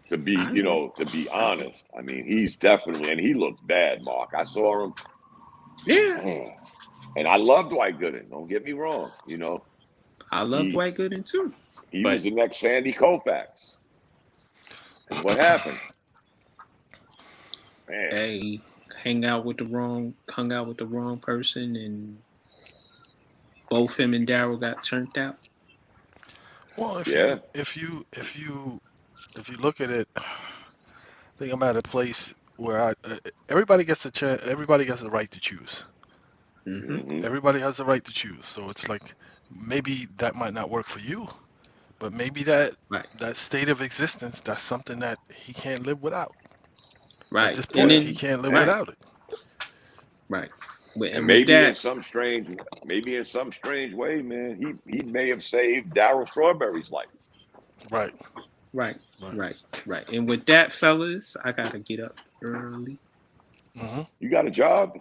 To be, you know, to be honest, I mean, he's definitely, and he looks bad, Mark. I saw him. Yeah. And I love Dwight Gooden. Don't get me wrong. You know, I love Dwight Gooden too. He was the next Sandy Koufax. And what happened? Man. Hey, hung out with the wrong person, and both him and Darryl got turned out. Well, if you look at it, I think I'm at a place where everybody gets a chance. Everybody gets the right to choose. Everybody has the right to choose. So it's like maybe that might not work for you, but maybe that state of existence, that's something that he can't live without. Right. At this point, he can't live without it. Right. And maybe in some strange way, man, he may have saved Darryl Strawberry's life. Right. And with that, fellas, I gotta get up early. You got a job?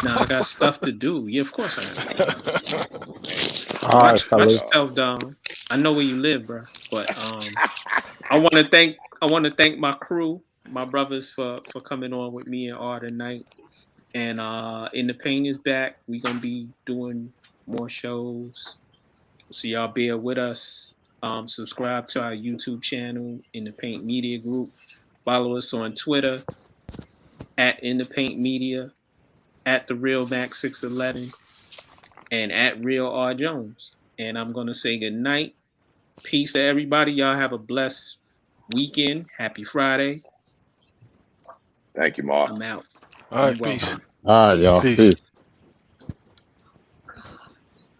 No, I got stuff to do. Yeah, of course I got. All right, fellas. Watch yourself down. I know where you live, bro. But I want to thank my crew, my brothers, for coming on with me and Art tonight. And In the Paint is back. We're gonna be doing more shows, so y'all bear with us. Subscribe to our YouTube channel, In the Paint Media Group. Follow us on Twitter at In the Paint Media, at The Real Mac 611, and at Real R Jones. And I'm gonna say good night. Peace to everybody. Y'all have a blessed weekend. Happy Friday. Thank you, Mark. I'm out. All right, peace. All right, y'all. Peace.